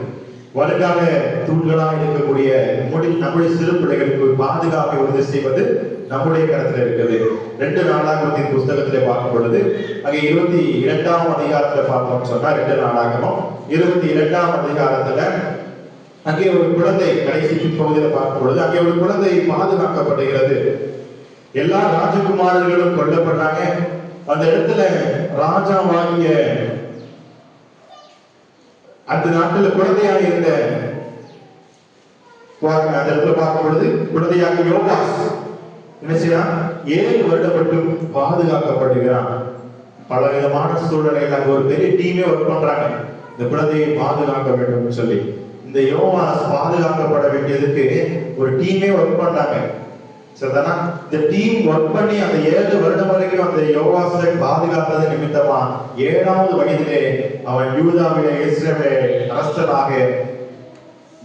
வருங்கால தூண்களா இருக்கக்கூடிய நம்முடைய சிறு பிள்ளைகளுக்கு பாதுகாப்பை உறுதி செய்வது நம்முடைய கருத்துல இருக்குது. 2 நாளாகமத்தின் புஸ்தகத்திலே பார்க்கும் பொழுது அங்கே 22ஆம் அதிகாரத்துல பார்ப்போம் சொன்னா, 2 நாளாகமம் 22ஆம் அதிகாரத்துல அங்கே ஒரு குழந்தை, கடைசி பகுதியில பார்க்கும் பொழுது அங்கே ஒரு குழந்தை பாதுகாக்கப்படுகிறது. எல்லா ராஜகுமாரர்களும் கொல்லப்படுறாங்க. அந்த இடத்துல ராஜாவாகிய அந்த நாட்டுல குழந்தையாக இருந்த அந்த இடத்துல பார்க்கும் பொழுது குழந்தையாக யோவாஸ் என்ன செய்யறான்? 7 வருடம் மட்டும் பாதுகாக்கப்படுகிறான். பல விதமான சூழ்நிலைகள் அங்க ஒரு பெரிய டீமே ஒர்க் பண்றாங்க இந்த குழந்தையை பாதுகாக்க வேண்டும் சொல்லி. இந்த யோவாஸ் பாதுகாக்கப்பட வேண்டியதுக்கு ஒரு டீமே ஒர்க் பண்ணாங்க. சரிதானா? இந்த டீம் ஒர்க் பண்ணி அந்த 7 வருடம் வரைக்கும் அந்த யோவாசை பாதுகாத்தது நிமித்தமா 7வது வயதிலே அவன் யூதாவிலே இஸ்ரவேல் அரசனாக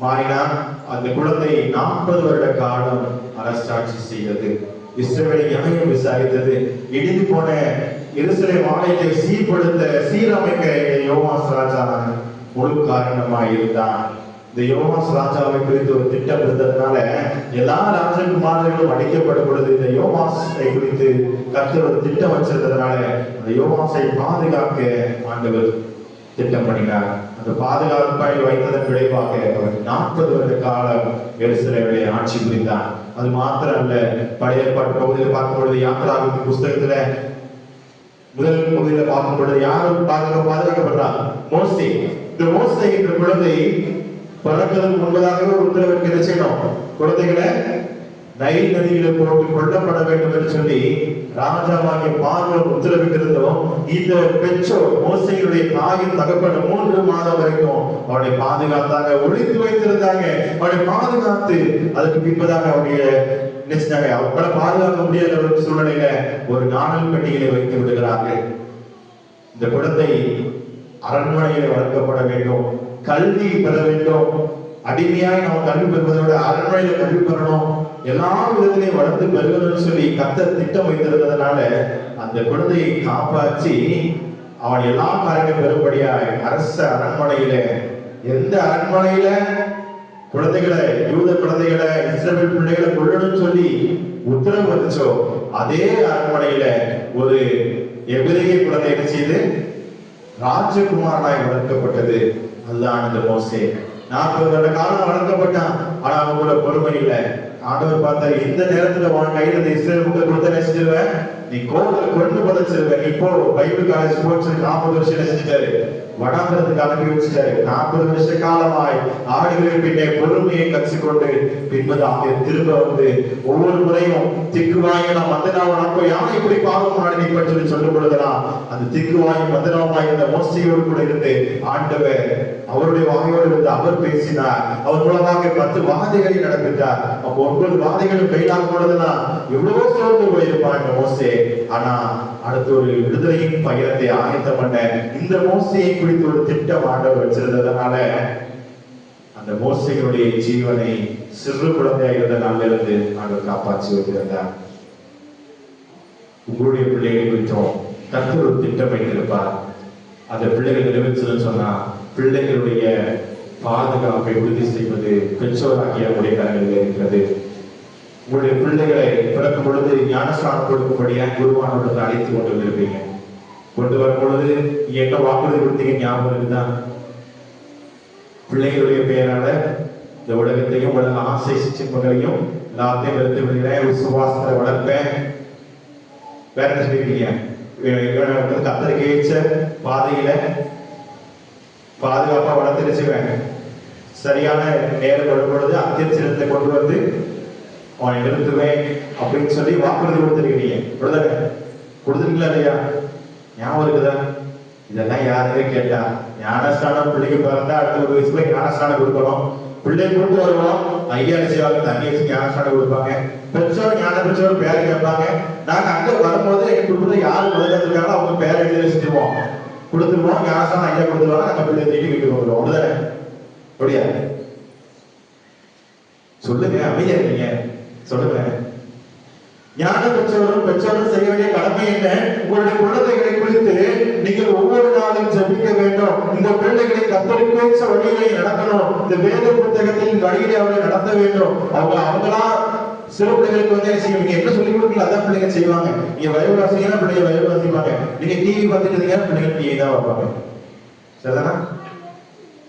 மாறினான். அந்த குழந்தை 40 வருட காலம் அரசாட்சி செய்தது. இஸ்ரவேலை நியாயம் விசாரித்தது. இடிந்து போன எருசலேம் ஆலயத்தை சீரமைக்க யோவாஸ் ராஜா முழு காரணமாய் இருந்தான். இந்த யோவாஸ் ராஜாவை குறித்து ஒரு திட்டம் இருந்ததுனால எல்லா ராஜகுமாரர்களும் அடிக்கப்படும் பொழுது இந்த யோவாசை குறித்து கர்த்தர் ஒரு திட்டம் வச்சிருந்ததுனால அந்த யோவாசை பாதுகாக்க ஆண்டவர் திட்டம் பண்ணினார். அந்த பாதுகாப்பை வைத்ததன் விளைவாக அவர் 40 வருட காலம் எருசலேமிலே ஆட்சி புரிந்தார். அது மாத்திரம் அல்ல, பழைய ஏற்பாட்டு பகுதியில் பார்க்கும் பொழுது யாத்திராகமத்தின் புஸ்தகத்துல முதல் பகுதியில பார்க்கும் பொழுது யாரும் பாதுகாக்கப்படுறார்? மோசே. இந்த மோசே என்ற குழந்தை பிறக்கிறதுக்கு முன்பதாகவே உத்தரவிற்கு என்ன செய்யணும்? குழந்தைகளை நைல் நதியில போட்டு கொல்லப்பட வேண்டும் என்று சொல்லி ராஜாவாகிய பார்வோன் உத்தரவிட்டிருந்தோம். இந்த பெற்றோர் மோசேயுடைய தாயின் தகப்பன் 3 மாதம் வரைக்கும் அவனை பாதுகாத்தாங்க, ஒழித்து வைத்திருந்தாங்க. அவனை பாதுகாத்து அதுக்கு பின்பதாக அவனுடைய நினைச்சாங்க அவனை பாதுகாக்க முடியாத ஒரு சூழ்நிலையில ஒரு நாணல் பெட்டியிலே வைத்து விடுகிறார்கள். இந்த குழந்தை அரண்மனையிலே வளர்க்கப்பட வேண்டும், கல்வி பெற வேண்டும். அடிமையாய் நம்ம கல்வி பெறுவதோட அரண்மனையில கல்வி பெறணும், எல்லா விதத்திலையும் வளர்த்து பெறுவதுன்னு சொல்லி கர்த்தர் திட்டம் வைத்திருந்ததுனால அந்த குழந்தையை காப்பாற்றி அவன் எல்லா காரியங்களும் பெறும்படியாய் அரச அரண்மனையில, எந்த அரண்மனையில குழந்தைகளை, யூத குழந்தைகளை, இஸ்ரவேல் பிள்ளைகளை கொல்லணும்னு சொல்லி உத்தரவு வந்துச்சோ அதே அரண்மனையில ஒரு எபிரேய குழந்தை என்ன செய்து ராஜகுமாரனாய் வளர்க்கப்பட்டது. அதுதான் இந்த மோசே. 40 வருட காலம் வளர்க்கப்பட்டான். ஆனா அவங்களோட பொறுமை இல்லை. ஆண்டவர் பார்த்தாரு, இந்த நேரத்துல உன் கையில இந்த இஸ்ரேல் மக்கள் கொடுத்த நினைச்சிருவேன், நீ கோவில கொண்டு புதைச்சிருவேன். இப்போ பைபிள் காலேஜ் ஸ்போர்ட்ஸ் 40 வருஷம் நினைச்சிட்டாரு, வடாந்திரத்துக்கு அனுப்பி வச்சுட்டாரு. 40 வருஷ காலமாய் ஆடுகளின் பின்னே பொறுமையை கற்றுக்கொண்டு பின்பதாக திரும்ப வந்து ஒவ்வொரு முறையும் திக்குவாயும் மந்தனாவோ யானை இப்படி பாவம் முன்னாடி பற்றி சொல்லும் பொழுதுதான் அந்த திக்குவாயும் மந்தனாவாய் இந்த மோசையோடு கூட இருந்து ஆண்டவர் அவருடைய வாயோடு இருந்து அவர் பேசினார். அவர் மூலமாக 10 வாதைகளை நடப்பித்தார். அப்போ 9 வாதைகளும் கையிலாகும் பொழுதுதான் எவ்வளவோ சோர்ந்து போயிருப்பாங்க மோசே. ஆனா அடுத்த ஒரு விடுதலையின் பயணத்தை ஆயத்தம் பண்ண இந்த மோசையை குறித்து ஒரு திட்டம் ஆண்டவர் வச்சிருந்ததுனால அந்த மோசைகளுடைய ஜீவனை சிறு குழந்தையா இருந்த நாள்ல இருந்து ஆண்டவர் காப்பாற்றி வைத்திருந்தார். உங்களுடைய பிள்ளைகள் குறித்தும் கர்த்தர் ஒரு திட்டம் வைத்திருப்பார். அந்த பிள்ளைகள் நிறைவேற்றணும்னு சொன்னா பிள்ளைகளுடைய பாதுகாப்பை உறுதி செய்வது பெற்றோராகிய நம்முடைய கரங்களில் இருக்கிறது. உங்களுடைய பிள்ளைகளை பிறக்கும் பொழுது ஞானஸ்நானம் கொடுக்கும்படியாக குருவானோடு அழைத்து கொண்டு வந்திருப்பீங்க. கொண்டு வரும் பொழுது என்ன வாக்குறுதி கொடுத்தீங்க ஞாபகம் இருக்குதான்? பிள்ளைகளுடைய பெயரால இந்த உலகத்தையும் உலக ஆசை சிச்சங்களையும் எல்லாத்தையும் எடுத்து விடுகிறேன், விசுவாசத்தை வளர்ப்பேன். வேற என்ன சொல்லிருக்கீங்க? கத்தருக்கு ஏற்ற பாதையில பாதுகாப்பா வளர்த்து செய்வேன். சரியான நேரம் வரும் பொழுது அத்தியட்சணத்தை கொண்டு வந்து அவனை நிறுத்துவேன் அப்படின்னு சொல்லி வாக்குறுதி கொடுத்துருக்கீங்க. கொடுத்துருக்கீங்களா இல்லையா? ஞாபகம் இருக்குதா? இதெல்லாம் யாருமே கேட்டா ஞானஸ்தானம் பிள்ளைக்கு பிறந்தா அடுத்த ஒரு வயசுல ஞானஸ்தானம் கொடுக்கணும். பிள்ளை கொண்டு வருவோம், ஐயா செய்வாங்க, தண்ணி வச்சு ஞானஸ்தானம் கொடுப்பாங்க. பெற்றோர் ஞான பெற்றோர் பேரை கேட்பாங்க. நாங்க அங்க வரும்போது எங்க குடும்பத்துல யாரு முதல்ல இருக்காங்களோ அவங்க பேரை எழுதி வச்சுருவோம், கொடுத்துருவோம். ஞானஸ்தானம் ஐயா கொடுத்துருவாங்க, நாங்க பிள்ளை தேடி வீட்டுக்கு வந்துடுவோம். அப்படிதானே? அப்படியா? சொல்லுங்க, அமைதியா இருக்கீங்க, சொல்லுங்க. ஞான பெற்றோரும் செய்ய வேண்டிய கடமை என்ன? உங்களுடைய குழந்தைகளை குறித்து நீங்கள் ஒவ்வொரு நாளும் ஜெபிக்க வேண்டும். இந்த பிள்ளைகளை கத்தரிக்கேற்ற வழிகளை நடத்தணும். இந்த வேத புத்தகத்தின் வழிகளை அவர்களை நடத்த வேண்டும். அவங்களா சிறு பிள்ளைகளுக்கு வந்து நீங்க என்ன சொல்லி கொடுக்கல அதான் பிள்ளைங்க செய்வாங்க. நீங்க வயவாசிங்கன்னா பிள்ளைங்க வயவாசிப்பாங்க. நீங்க டிவி பார்த்துட்டு பிள்ளைங்க டிவி தான் வைப்பாங்க. சரிதானா?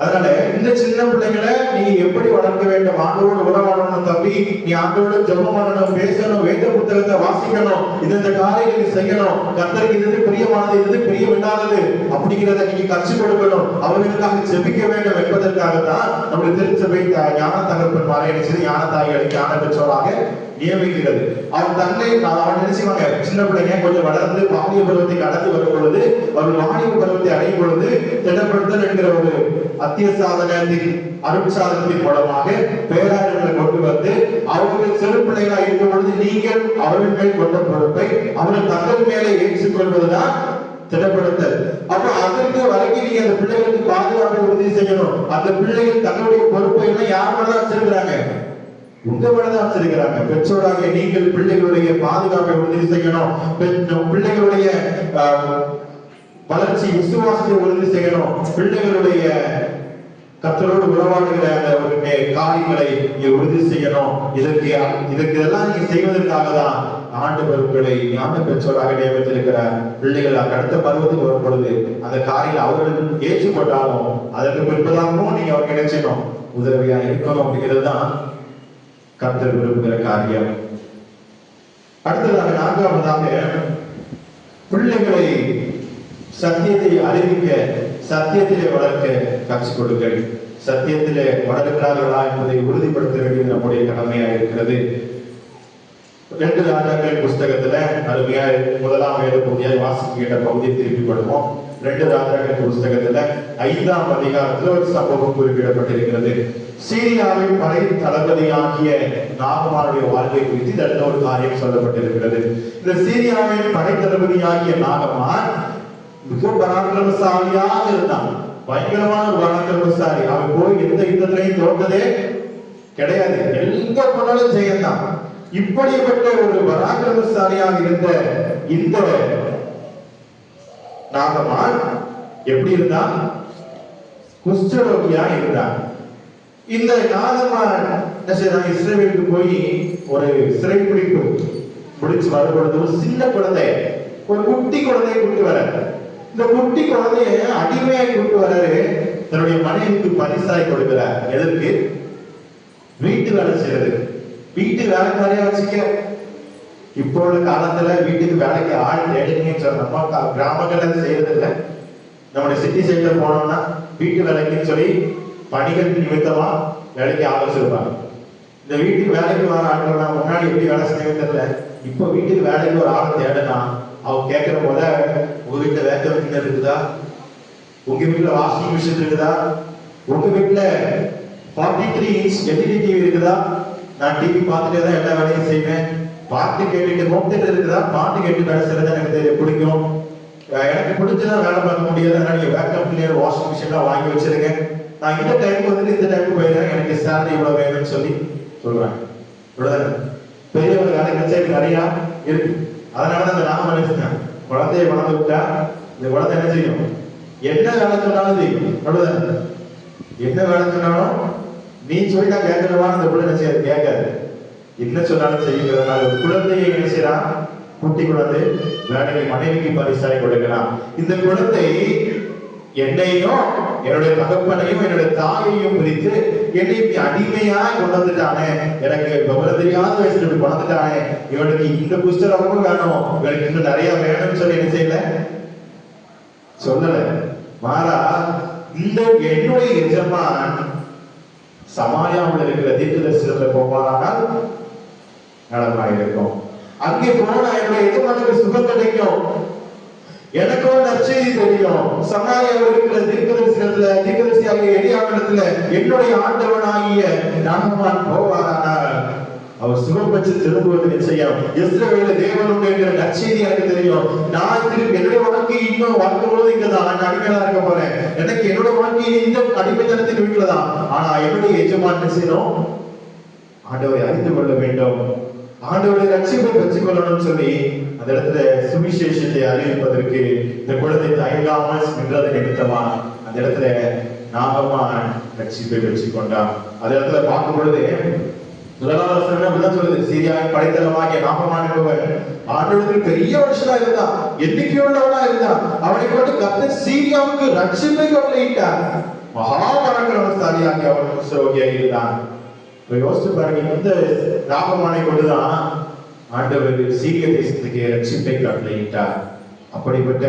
அதனால இந்த சின்ன பிள்ளைங்களை நீ எப்படி வளர்க்க வேண்டும்? ஆண்டோடு உறவாடணும் தம்பி, நீ ஆண்டோடு ஜெபம் பண்ணணும், பேசணும், வேத புத்தகத்தை வாசிக்கணும், இந்த காரியங்களை செய்யணும். கர்த்தருக்கு இது பிரியமானது, இது பிரியமில்லாதது அப்படிங்கிறத நீங்க கற்றுக் கொடுக்கணும். அவர்களுக்காக ஜெபிக்க வேண்டும் என்பதற்காகத்தான் நம்முடைய திருச்சபை ஞான தகப்பன் மாறிடுச்சு ஞான தாய்களை ஞான பெற்றோராக நியமிக்கிறது. அவன் தன்னை அவன் நினைச்சுவாங்க, சின்ன பிள்ளைங்க கொஞ்சம் வளர்ந்து பாலிய பருவத்தை கடந்து வரும் பொழுது அவர்கள் வாணிப பருவத்தை அடையும் பொழுது திடப்படுத்தல் என்கிற ஒரு அத்தியசாதனத்தின் அருட்சாதனத்தின் மூலமாக பேராயர்களை கொண்டு வந்து அவர்கள் சிறு பிள்ளைகளாக இருக்கும் பொழுது நீங்கள் அவர்கள் மேல் கொண்ட பொறுப்பை அவர்கள் தங்கள் மேலே ஏற்றுக்கொள்வதுதான் திடப்படுத்தல். அப்ப அதற்கு வரைக்கும் நீங்க அந்த பிள்ளைகளுக்கு பாதுகாப்பை உறுதி செய்யணும். அந்த பிள்ளைகள் தங்களுடைய பொறுப்பை எல்லாம் யார் மேலதான் வச்சிருக்கிறாங்க? உங்க மேலதான் வச்சிருக்கிறாங்க. பெற்றோராக நீங்கள் பிள்ளைகளுடைய பாதுகாப்பை உறுதி செய்யணும். பிள்ளைகளுடைய வளர்ச்சி விசுவாசத்தை உறுதி செய்யணும். பிள்ளைகளுடைய கர்த்தரோடு உறவாடுகிற அந்த ஒரு காரியங்களை உறுதி செய்யணும். இதற்கு எல்லாம் நீங்க செய்வதற்காக தான் ஆண்டவர் உங்களை ஞான பெற்றோராக நியமித்திருக்கிறார். பிள்ளைகள் அடுத்த பருவத்துக்கு வரும் பொழுது அந்த காரியம் அவர்கள் ஏற்றுக்கொண்டாலும் அதற்கு பின்பதாகவும் நீங்க அவருக்கு நினைச்சணும் உதவியா இருக்கணும். அப்படிங்கிறது தான் கர்த்தர் விரும்புகிற காரியம். அடுத்ததாக 4வதாக பிள்ளைகளை சத்தியத்தை அறிவிக்க, சத்தியத்திலே வளர்க்க கற்றுக் கொடுங்கள். சத்தியத்திலே வளர்க்கிறார்களா என்பதை உறுதிப்படுத்த வேண்டியது நம்முடைய கடமையாக இருக்கிறது. 2 ராஜாக்கள் புஸ்தகத்துல அருமையா 1ஆம் வேத பகுதியாய் வாசிக்கின்ற பகுதியை திருப்பி படுவோம். 2 ராஜாக்கள் புஸ்தகத்துல 5ஆம் அதிகாரத்துல ஒரு சம்பவம் குறிப்பிடப்பட்டிருக்கிறது. சீரியாவின் படை தளபதியாகிய நாகமானுடைய வாழ்க்கை குறித்து இந்த ஒரு காரியம் சொல்லப்பட்டிருக்கிறது. இந்த சீரியாவின் படை தளபதியாகிய நாகமான் மிக பராக்கிரமசாலியாக இருந்தான். பயங்கரமான ஒரு பராக்கிரமசாலி. அவன் போய் எந்த யுத்தத்திலையும் தோற்றதே கிடையாது. எங்க போனாலும் ஜெயந்தான். இப்படிப்பட்ட ஒரு பராக்கிரமசாலியாக இருந்த இந்த நாகமான் எப்படி இருந்தான்? குஷ்டரோகியா இருந்தான். இந்த நாகமான் இஸ்ரவேலுக்கு போய் ஒரு சிறைப்பிடிப்பு முடிச்சு வரும்பொழுது ஒரு சின்ன குழந்தை, ஒரு குட்டி குழந்தையை கூட்டு வர, இந்த குட்டி குழந்தைய அடிமையை கூட்டு வராரு. தன்னுடைய மனைவிக்கு பரிசாய் கொடுக்கிறார். எதற்கு? வீட்டு வேலை செய்யறது. வீட்டுக்கு வேலைக்காரியா வச்சுக்க. இப்போ உள்ள காலத்துல வீட்டுக்கு வேலைக்கு ஆள் தேடுங்கன்னு சொல்ல நம்ம கிராமங்கள்ல செய்யறது இல்லை. நம்முடைய சிட்டி சைட்ல போனோம்னா வீட்டு வேலைக்குன்னு சொல்லி பணிகள் நிமித்தமா வேலைக்கு ஆள் வச்சிருப்பாங்க. இந்த வீட்டுக்கு வேலைக்கு வர ஆட்கள் முன்னாடி எப்படி வேலை செய்ய தெரியல. இப்போ வீட்டுக்கு வேலைக்கு ஒரு ஆள் தேடனா அவங்க கேட்கிற போல, உங்க வீட்டுல வேக்கம் கிண்ணர் இருக்குதா, உங்க வீட்டுல வாஷிங் மிஷின் இருக்குதா, உங்க வீட்டுல 43 இன்ச் LED டிவி இருக்குதா, நான் டிவி பார்த்துட்டே தான் எல்லா வேலையும் செய்வேன், பாட்டு கேட்டுட்டு ஹோம் தியேட்டர் இருக்குதா, பாட்டு கேட்டு வேலை செய்யறது எனக்கு பிடிக்கும், எனக்கு பிடிச்சதான் வேலை பார்க்க முடியாது, நீங்க வேக்கம் கிளீனர் வாஷிங் மிஷின்லாம் வாங்கி வச்சிருங்க, நான் இந்த டைமுக்கு வந்துட்டு இந்த டைமுக்கு போயிடுறேன், எனக்கு சேலரி இவ்வளவு வேணும்னு சொல்லி சொல்றாங்க. பெரியவங்க வேலை கிடைச்சா நிறையா இருக்கு. அதனாலதான் அந்த நாம நினைச்சேன், குழந்தைய வளர்ந்து விட்டா இந்த குழந்தை என்ன செய்யும், என்ன வேலை சொன்னாலும் செய்யும். அவ்வளவுதான், என்ன வேலை சொன்னாலும் நீ சொல்லி நான் கேட்கறவா அந்த பிள்ளை என்ன செய்யாது, கேட்காது, என்ன சொன்னாலும் செய்யுங்கிறதுனால ஒரு குழந்தையை என்ன செய்யறான், குட்டி குழந்தை வேலைக்கு மனைவிக்கு பரிசாய் கொடுக்கலாம். இந்த குழந்தை என்னையும் என்னுடைய தகப்பனையும் என்னுடைய தாயையும் பிரித்து என்னை இப்படி அடிமையா கொண்டு வந்துட்டானே, எனக்கு விவரம் தெரியாத வயசுல இப்படி கொண்டாந்துட்டானே, இவனுக்கு இந்த புஸ்தகமும் வேணும், இவனுக்கு இன்னும் நிறைய வேணும்னு சொல்லி என்ன செய்யல, சொல்லல. மாறா இந்த என்னுடைய எஜமான் சமாரியாவில் இருக்கிற தீர்க்கதரிசிகளை போவானால் நலமாக இருக்கும். அங்கே போனா என்னுடைய எஜமானுக்கு சுகம் கிடைக்கும், எனக்கும் நற்செய்தி தெரியும். சமாரியாவில் இருக்கிற தீர்க்கதரிசியாகிய எலியாவிடத்துல என்னுடைய ஆண்டவனாகிய நாகமான் போவாரானால் அவர் சுகம் பெற்று திரும்புவது நிச்சயம். இஸ்ரவேல தேவனுடைய நற்செய்தி எனக்கு தெரியும். நான் திரும்பி என்னுடைய வாழ்க்கை இன்னும் வாழ்க்கையோடு இங்கதான் நான் அடிமையா இருக்க போறேன். எனக்கு என்னோட வாழ்க்கையில் இந்த அடிமைத்தனத்தின் வீட்டுலதான். ஆனா என்னுடைய எஜமான் செய்யணும், ஆண்டவரை அறிந்து கொள்ள வேண்டும், ஆண்டவருடைய ரட்சிப்பை பெற்றுக் கொள்ளணும்னு சொல்லி அந்த இடத்துல சுவிசேஷத்தை அறிவிப்பதற்கு இந்த குழந்தை தயங்காமல் நின்றது நிமித்தமா அந்த இடத்துல நாகமான் ரட்சிப்பை பெற்றுக் கொண்டான். அந்த இடத்துல பார்க்கும் பொழுது முதலாவது சொல்லுது, சீரியாவின் படைத்தளமாகிய நாகமான் என்பவர் ஆண்டவருக்கு பெரிய வருஷமா இருந்தான், எண்ணிக்கையுள்ளவனா இருந்தான், அவனை கொண்டு கர்த்தர் சீரியாவுக்கு ரட்சிப்பை கொள்ளையிட்டார், மகாபராக்கிரமசாலியாகி அவன் குஷ்டரோகியாக இருந்தான். யோசிச்சு பாருங்க, இந்த நாகமானை கொண்டுதான் ஆண்டவர் சீரிய தேசத்துக்கு ரட்சிப்பை கட்டளையிட்டார். அப்படிப்பட்ட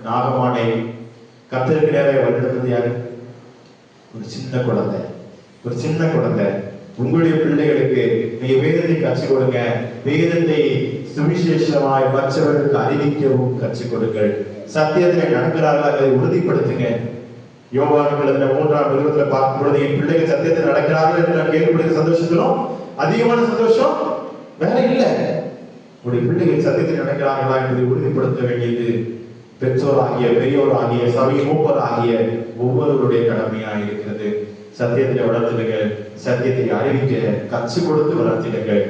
நாகமானை கர்த்தருக்கு நேராக வழிநடத்துவது யாரு, ஒரு சின்ன குழந்தை, ஒரு சின்ன குழந்தை. உங்களுடைய பிள்ளைகளுக்கு நீங்க வேதத்தை கற்றுக் கொடுங்க, வேதத்தை சுவிசேஷமாய் மற்றவர்களுக்கு அறிவிக்கவும் கற்றுக் கொடுங்கள், சத்தியத்தை நடக்கிறார்கள் அதை உறுதிப்படுத்துங்க. யோவான்கள் 3:20 பார்க்கும் பொழுது என் பிள்ளைகள் சத்தியத்தை நடக்கிறார்கள் என்று நான் கேள்விப்படுகிற சந்தோஷத்திலும் அதிகமான சந்தோஷம் வேற இல்லை. உடைய பிள்ளைகள் சத்தியத்தை நடக்கிறார்களா என்பதை உறுதிப்படுத்த வேண்டியது பெற்றோராகிய பெரியோராகிய சபை மூப்பராகிய ஒவ்வொருவருடைய கடமையாக இருக்கிறது. சத்தியத்தை வளர்த்திடுங்கள், சத்தியத்தை அறிவிக்க கற்றுக் கொடுத்து வளர்த்திடுங்கள்.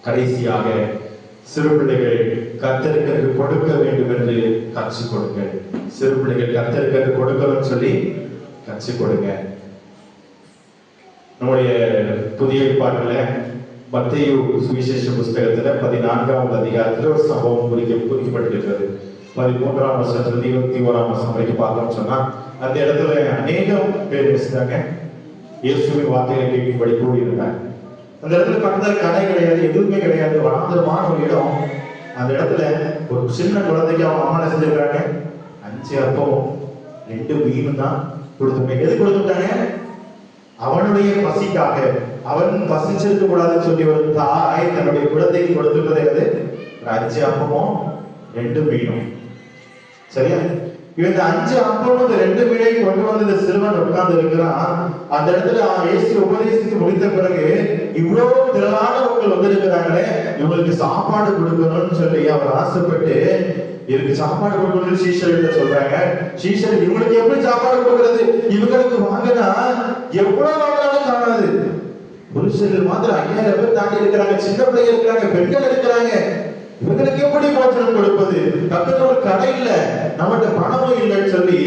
கடைசியாக சிறு பிள்ளைகள் கர்த்தருக்கு கொடுக்க வேண்டும் என்று கற்றுக் கொடுங்க. சிறு பிள்ளைகள் கர்த்தருக்கு கொடுக்கணும்னு சொல்லி கற்றுக் கொடுங்க. நம்முடைய புதிய ஏற்பாட்டுல மத்தேயு சுவிசேஷ புஸ்தகத்துல 14ஆம் அதிகாரத்துல ஒரு சம்பவம் குறிக்கப்பட்டிருக்கிறது. 13ஆம் வசனத்துல 21ஆம் வசனம் வரைக்கும் பார்த்தோம்னு சொன்னா அந்த இடத்துல அநேகம் பேர் பேசுறாங்க, இயேசுவின் வார்த்தையை கேட்கும்படி கூடியிருந்தாங்க. அந்த இடத்துல பக்கத்துல கடை கிடையாது, எதுவுமே கிடையாது, வனாந்தரமான ஒரு இடம். அந்த இடத்துல ஒரு சின்ன குழந்தைக்கு அவங்க அம்மா என்ன செஞ்சிருக்காங்க, 5 அப்பம் 2 மீனும் தான் கொடுத்துட்டாங்க. எது கொடுத்துட்டாங்க, அவனுடைய பசிக்காக. அவன் பசிச்சிருக்க கூடாதுன்னு சொல்லி ஒரு தாய் தன்னுடைய குழந்தைக்கு கொடுத்துட்டது 5 அப்பமும் 2 மீனும். சரியா, இவன் 5 அப்பமும் 2 மீனையும் கொண்டு வந்து இந்த சிறுவன் உட்கார்ந்து இருக்கிறான். அந்த இடத்துல இயேசு உபதேசித்து முடித்த பிறகு இவ்வளவு திரளான மக்கள் வந்திருக்கிறாங்களே, இவங்களுக்கு சாப்பாடு கொடுக்கணும்னு சொல்லி அவர் ஆசைப்பட்டு இவருக்கு சாப்பாடு கொடுக்கணும்னு சீஷர்கிட்ட சொல்றாங்க. சீஷர் இவங்களுக்கு எப்படி சாப்பாடு கொடுக்கறது, இவங்களுக்கு வாங்கினா எவ்வளவு வாங்கினாலும் காணாது. புருஷர்கள் மாத்திரம் 5000 பேர் தாண்டி இருக்கிறாங்க, சின்ன பிள்ளைங்க இருக்கிறாங்க, பெண்கள் இருக்கிறாங்க, இவங்களுக்கு எப்படி போச்சனம் கொடுப்பது, பக்கத்துல ஒரு கடை இல்ல, நம்மகிட்ட பணமும் இல்லைன்னு சொல்லி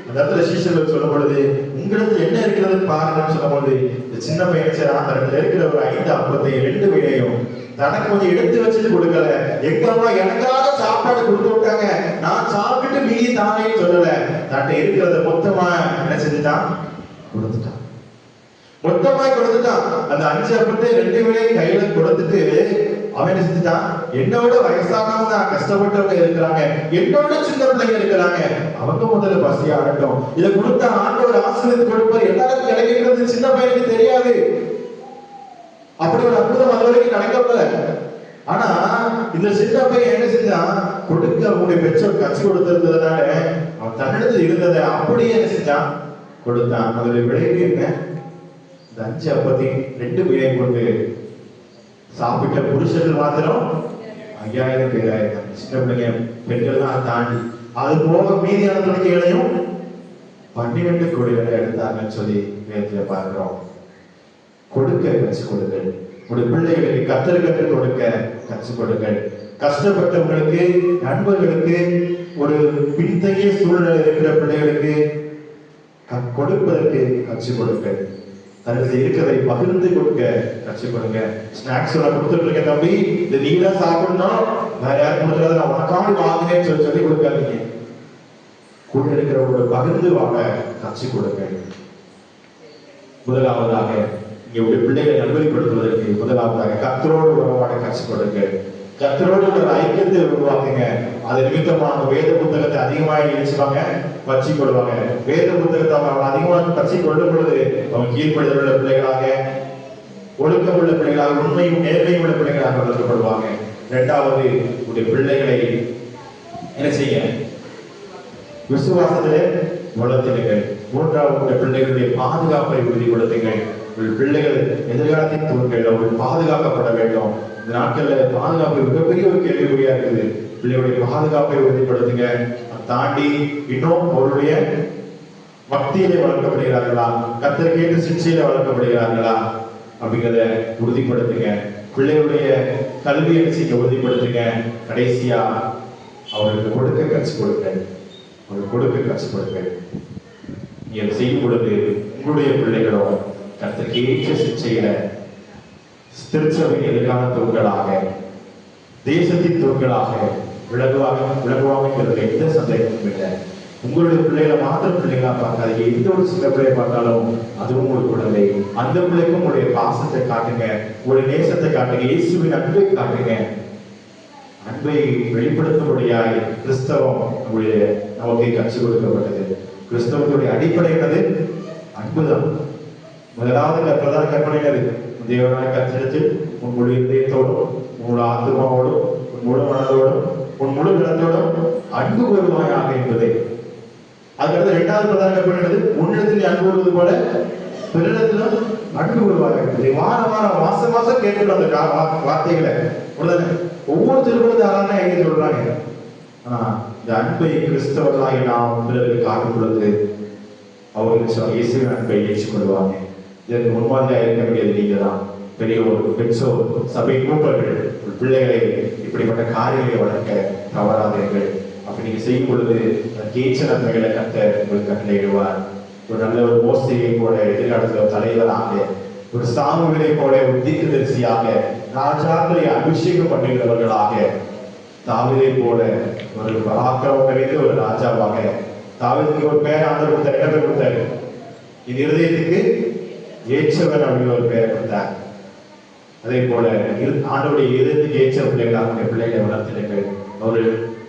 அந்த இடத்துல சீஷர்கள் சொல்லும் பொழுது உங்களுக்கு என்ன இருக்கிறது பாருங்கன்னு சொல்லும் போது இந்த சின்ன பையன் அந்த இருக்கிற ஒரு 5 அப்பத்தை 2 மீனையும் தனக்கு கொஞ்சம் எடுத்து வச்சுட்டு கொடுக்கல, எங்க அம்மா எனக்காக சாப்பாடு கொடுத்து விட்டாங்க, நான் சாப்பிட்டு மீதி தானே சொல்லல, தன்னை இருக்கிறத மொத்தமா என்ன செஞ்சுட்டான், கொடுத்துட்டான். மொத்தமாய் கொடுத்துட்டான். அந்த 5 அப்பத்தை 2 வேளையும் கையில கொடுத்துட்டு அவன் என்ன செஞ்சுட்டான், என்னோட வயசானவங்க கஷ்டப்பட்டவங்க இருக்கிறாங்க, என்னோட சின்ன பிள்ளைங்க இருக்கிறாங்க, அவங்க முதல்ல பசி ஆடட்டும், இதை கொடுத்த ஆண்டவர் ஆசீர்வதித்து கொடுப்பார், எல்லாருக்கும் கிடைக்கிறது சின்ன பையனுக்கு தெரியாது. அப்படி ஒரு அற்புதம் அது வரைக்கும் நடக்கப்பல. ஆனா இந்த சின்ன பையன் என்ன செஞ்சான், கொடுக்க அவங்களுடைய பெற்றோர் கட்சி கொடுத்திருந்ததுனால அவன் தன்னிடத்தில் இருந்ததை அப்படியே என்ன செஞ்சான், கொடுத்தான். அதோட விளைவு என்ன, இந்த 5 அப்பத்தையும் 2 மீனை கொண்டு சாப்பிட்ட புருஷர்கள் மாத்திரம் 5000 பேர் ஆயிருக்காங்க. சின்ன பிள்ளைங்க பெண்கள் தான் தாண்டி, அது போக மீதியான துணிக்கைகளையும் 12 கோடிகளை எடுத்தாங்கன்னு சொல்லி வேதத்துல பார்க்கிறோம். கொடுக்க கற்றுக் கொடுங்கள். உங்களுடைய பிள்ளைகளுக்கு கத்தருக்கு கொடுக்க கற்றுக் கொடுங்கள். கஷ்டப்பட்டவங்களுக்கு, நண்பர்களுக்கு, ஒரு பின்தங்கிய சூழ்நிலை இருக்கிற பிள்ளைகளுக்கு கொடுப்பதற்கு கற்றுக் கொடுங்கள். தனக்கு இருக்கிறதை பகிர்ந்து கொடுக்க கற்றுக் கொடுங்க. ஸ்நாக்ஸ் கொடுத்துட்டு இருக்க தம்பி, இந்த நீங்க சாப்பிடணும், வேற யாரும் கொடுக்கறத நான் உனக்காண்டி வாங்கினேன்னு சொல்லி கொடுக்காதீங்க. கூட இருக்கிறவங்களோட பகிர்ந்து வாங்க கற்றுக் கொடுங்க. முதலாவதாக இங்க பிள்ளைகளை நல்வழிப்படுத்துவதற்கு முதலாவதாக கர்த்தரோடு உறவாட கற்றுக் கொடுங்க. கர்த்தரோடு ஒரு ஐக்கியத்தை உருவாக்குங்க. அது நிமித்தமாக வேத புத்தகத்தை அதிகமாக நினைச்சுவாங்க, பற்றி கொள்வாங்க. வேத புத்தகத்தை அவங்க அதிகமாக பற்றி கொள்ளும் பொழுது அவங்க கீழ்ப்படுதல் உள்ள பிள்ளைகளாக, ஒழுக்கம் உள்ள பிள்ளைகளாக, உண்மையும் நேர்மையும் உள்ள பிள்ளைகளாக வளர்க்கப்படுவாங்க. இரண்டாவது, உடைய பிள்ளைகளை என்ன செய்ய, விசுவாசத்திலே வளர்த்திடுங்கள். மூன்றாவது, பிள்ளைகளுடைய பாதுகாப்பை உறுதிப்படுத்துங்கள். பிள்ளைகள் எதிர்காலத்தின் தூண்கள் அவர்கள் பாதுகாக்கப்பட வேண்டும். இந்த நாட்கள்ல பாதுகாப்பு மிகப்பெரிய ஒரு கேள்விக்குறியா இருக்குது. பிள்ளைகளுடைய பாதுகாப்பை உறுதிப்படுத்துங்க. தாண்டி இன்னும் அவருடைய பக்தியிலே வளர்க்கப்படுகிறார்களா, கர்த்தரை கேட்டு சிக்ஷையில வளர்க்கப்படுகிறார்களா அப்படிங்கிறத உறுதிப்படுத்துங்க. பிள்ளைகளுடைய கல்வியை செய்ய உறுதிப்படுத்துங்க. கடைசியா அவர்களுக்கு கொடுக்க கற்றுக் கொடுங்க. அவர்கள் கொடுக்க கற்றுக் கொடுங்க. நீங்க செய்யும் பொழுது உங்களுடைய பிள்ளைகளோ கர்த்தருக்கு ஏற்ற சிக்ஷையில திருச்சபை எதிர்கால தூண்களாக, தேசத்தின் தூண்களாக விலகுவாங்கிறது எந்த சந்தேகமும் இல்லை. உங்களுடைய பிள்ளைகளை மாத்திரம் பிள்ளைகளா பார்க்காதீங்க. எந்த ஒரு சின்ன பிள்ளையை பார்த்தாலும் அதுவும் ஒரு குழந்தை. அந்த பிள்ளைக்கும் உங்களுடைய பாசத்தை காட்டுங்க, உங்களுடைய நேசத்தை காட்டுங்க, இயேசுவின் அன்பை காட்டுங்க. அன்பை வெளிப்படுத்தும்படியாய் கிறிஸ்தவம் நமக்கு கற்றுக் கொடுக்கப்பட்டது. கிறிஸ்தவத்துடைய அடிப்படை என்னது? அன்புதான். முதலாவது பிரதான கற்பனை தேவனாய கத்திரத்தில் உன் முழு இதயத்தோடும், உன் ஆத்மாவோடும், உன் முழு மனதோடும், உன் முழு நிலத்தோடும் அன்பு கூறுவாயாக என்பதே. அதுக்கடுத்து இரண்டாவது பிரதான கற்பனை என்னது? உன்னிடத்தில் அன்பு கூறுவது போல பிறரிடத்திலும் அன்பு கூறுவாங்க என்பதை வாரம் மாசம் கேட்டுட்டு அந்த வார்த்தைகளை ஒவ்வொரு திருக்குறள் எழுதி சொல்றாங்க. ஆனா இந்த அன்பை கிறிஸ்தவர்களாகி நாம் பிறருக்கு காட்டும் பொழுது அவர்கள் இயேசுவின் அன்பை ஏற்றுக்கொள்வாங்க. இதற்கு முன்மாதிரியாக இருக்க வேண்டியது நீங்க தான். பெரியோர், பெற்றோர், சபை மூப்பர்கள் பிள்ளைகளை இப்படிப்பட்ட காரியங்களை வளர்க்க தவறாதீர்கள். அப்படி நீங்க செய்யும் பொழுது கேச்ச நன்மைகளை கர்த்தர் உங்களுக்கு கட்டளையிடுவார். ஒரு நல்ல ஒரு மோசையை போல எதிர்காலத்தில் தலைவராக, ஒரு சாமுவேலை போல ஒரு தீர்க்கதரிசியாக, ராஜாக்களை அபிஷேகம் பண்ணுகிறவர்களாக, தாவீதை போல ஒரு பராக்கிரமம் நிறைந்த ஒரு ராஜாவாக. தாவீதுக்கு ஒரு பேர் ஆண்டவர் கொடுத்தார். என்ன பேர் கொடுத்தாரு? இது இருதயத்துக்கு ஏற்றவர் அப்படின்னு ஒரு பெயரை கொடுத்தார். அதே போல ஆண்டவருடைய இதயத்துக்கு ஏற்ற பிள்ளைகளாக பிள்ளைகளை வளர்த்திடுங்கள். ஒரு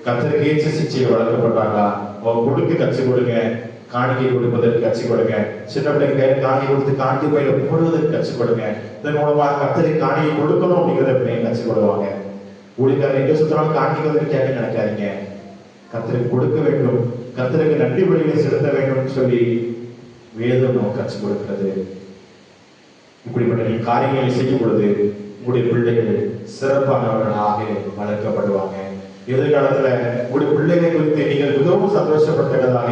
கர்த்தருக்கு ஏற்ற சிக்ஷையில் வளர்க்கப்படுறாங்களா, அவங்க கொடுக்க கற்றுக் கொடுங்க. காணிக்கை கொடுப்பதற்கு கற்றுக் கொடுங்க. சின்ன பிள்ளைங்க காணிக்கை கொடுத்து காணிக்கை பயில போடுவதற்கு கற்றுக் கொடுங்க. இதன் மூலமாக கர்த்தருக்கு காணிக்கை கொடுக்கணும் அப்படிங்கிறத பிள்ளைங்க கற்றுக் கொடுவாங்க. ஊழியக்காரர் எங்க சுத்தமாக காணிக்கைவதற்கு கேட்க நினைக்காதீங்க. கர்த்தருக்கு கொடுக்க வேண்டும், கர்த்தருக்கு நன்றி வழியை செலுத்த வேண்டும் சொல்லி வேதம் கற்றுக் கொடுக்கிறது. இப்படிப்பட்ட காரியங்களை செய்யும் பொழுது உங்களுடைய பிள்ளைகள் சிறப்பானவர்களாக வளர்க்கப்படுவாங்க. எதிர்காலத்துல உங்களுடைய பிள்ளைகளை குறித்து நீங்கள் மிகவும் சந்தோஷப்பட்டதாக,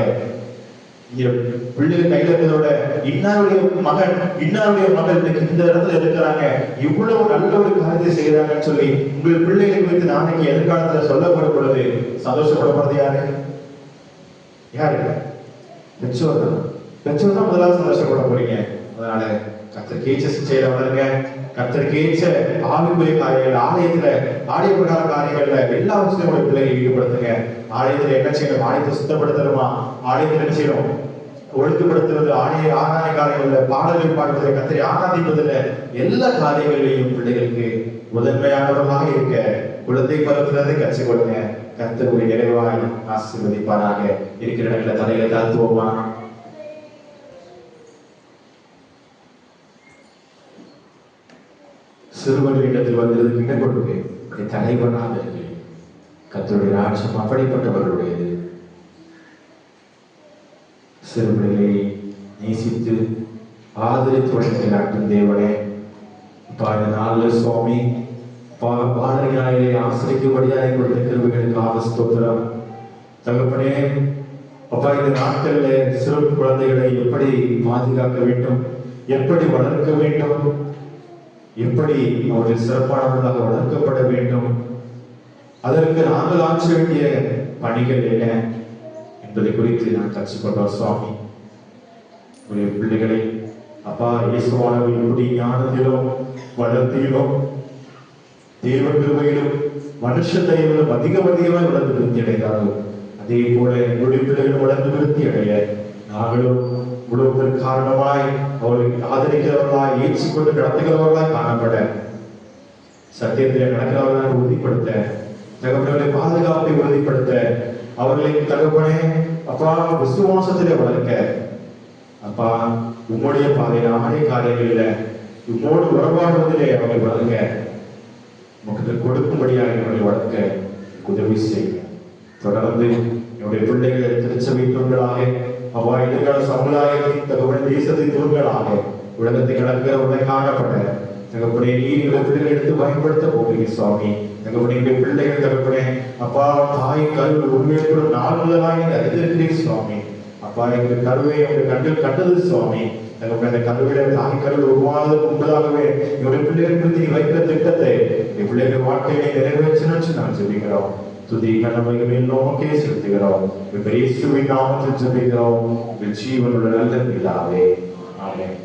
பிள்ளைகள் கையில இருக்கிறதோட இன்னாருடைய மகன் இன்னாருடைய மகள் இந்த இடத்துல இருக்கிறாங்க, இவ்வளவு நல்ல ஒரு காரியத்தை செய்யறாங்கன்னு சொல்லி உங்கள் பிள்ளைகளை குறித்து நாளைக்கு எதிர்காலத்துல சொல்லப்படும் பொழுது சந்தோஷப்படப்படுறது யாரு? யாரு? பெற்றோர் தான். பெற்றோர் தான் முதலாவது சந்தோஷப்பட போறீங்க. அதனால கர்த்தருக்கு ஏற்ற சிக்ஷையில வளருங்க. கர்த்தருக்கு ஏற்ற ஆவிக்குரிய காரியங்கள், ஆலயத்துல ஆலய பிரகார காரியங்கள்ல எல்லா விஷயங்களும் பிள்ளைகளை ஈடுபடுத்துங்க. ஆலயத்துல என்ன செய்யணும்? ஆலயத்தை சுத்தப்படுத்தணுமா? ஆலயத்துல என்ன செய்யணும்? ஒழுங்குபடுத்துவது, ஆராதனை காரியங்களில் பாடல்கள் பாடுவதில், கர்த்தரை ஆராதிப்பதில், எல்லா காரியங்களிலையும் பிள்ளைகளுக்கு முதன்மையானவர்களாக இருக்க குழந்தை பருவத்திலிருந்தே கற்றுக்கொள்ளுங்க. கர்த்தருடைய நிறைவாய் ஆசீர்வதிப்பாராக. இருக்கிற இடத்துல தலையில தாழ்த்துவோமா? சிறுவர்களிடத்தில் வந்தது இடம் கொடுப்பேன், தலைவனாக இருக்கு. கர்த்தருடைய ராஜ்யம் அப்படிப்பட்டவர்களுடையது. சிறுவர்களை நேசித்து ஆதரித்து வழங்கினாட்டும் தேவனே, அப்பா இந்த நாளில் சுவாமி பாடல்களை ஆசிரிக்கும்படியாக கொடுத்த கிருபைகளுக்காக ஸ்தோத்திரம். தகப்பனே, அப்பா இந்த நாட்களில் சிறு குழந்தைகளை எப்படி பாதுகாக்க வேண்டும், எப்படி வளர்க்க வேண்டும், எப்படி அவர்கள் சிறப்பானவர்களாக வளர்க்கப்பட வேண்டும், அதற்கு நாங்கள் ஆற்ற வேண்டிய பணிகள் என்ன என்பதை குறித்து நான் கற்றுக்கொண்டோம் சுவாமி. உடைய பிள்ளைகளை அப்பா இயேசுவானவர் எப்படி ஞானத்திலும் வளர்த்தியிலும் தேவ கிருபையிலும் மனுஷ தயவிலும் அதிகமாக வளர்ந்து விருத்தி அடைந்தாலும், அதே போல எங்களுடைய பிள்ளைகளும் வளர்ந்து விருத்தி அடைய நாங்களும் முழுவதற்கு காரணமாய் அவர்களுக்கு ஆதரிக்கிறவர்களாய் ஏற்றுக்கொண்டு நடத்துகிறவர்களாய் காணப்பட, சத்தியத்தில் நடக்கிறவர்களாக உறுதிப்படுத்த, தகப்பனை பாதுகாப்பை உறுதிப்படுத்த, அவர்களை தகப்பனே அப்பா விசுவாசத்திலே வளர்க்க, அப்பா உம்முடைய பாதையிலான காரியங்களில் உம்மோடு உறவாடுவதிலே அவர்கள் வளர்க்க, உமக்கு கொடுக்கும்படியாக அவர்களை வளர்க்க உதவி செய்ய. தொடர்ந்து என்னுடைய பிள்ளைகள் திருச்சபை தூண்களாக, அப்பா எதிர்கால சமுதாயத்தின் தகவல் தேசத்தின் தூண்களாக உலகத்தை கடற்கிறவர்களை காணப்பட்ட தகப்பனை நீர் பிள்ளைகள் எடுத்து பயன்படுத்த போகிறீங்க சுவாமி. தகப்பனை பிள்ளைகள் தகப்பனே அப்பா தாய் கருவில் உண்மையோடு நாள் முதலாக அறிந்திருக்கிறீர் சுவாமி. அப்பா எங்கள் கருவை எங்கள் கண்ணில் கண்டது சுவாமி. தகப்பனை அந்த கருவிட தாய் கருவில் உருவானதுக்கு முன்பதாகவே என்னுடைய பிள்ளைகளுக்கு நீ வைக்கிற திட்டத்தை என் பிள்ளைகள் வாழ்க்கையை நிறைவேற்றணும்னு நான் சொல்லிக்கிறோம். துதி கடமைகளை நோக்கே செலுத்துகிறோம். இயேசுவின் நாமத்தில் ஜெபிக்கிறோம். ஜீவனுள்ள நல்ல பிதாவே. ஆமென்.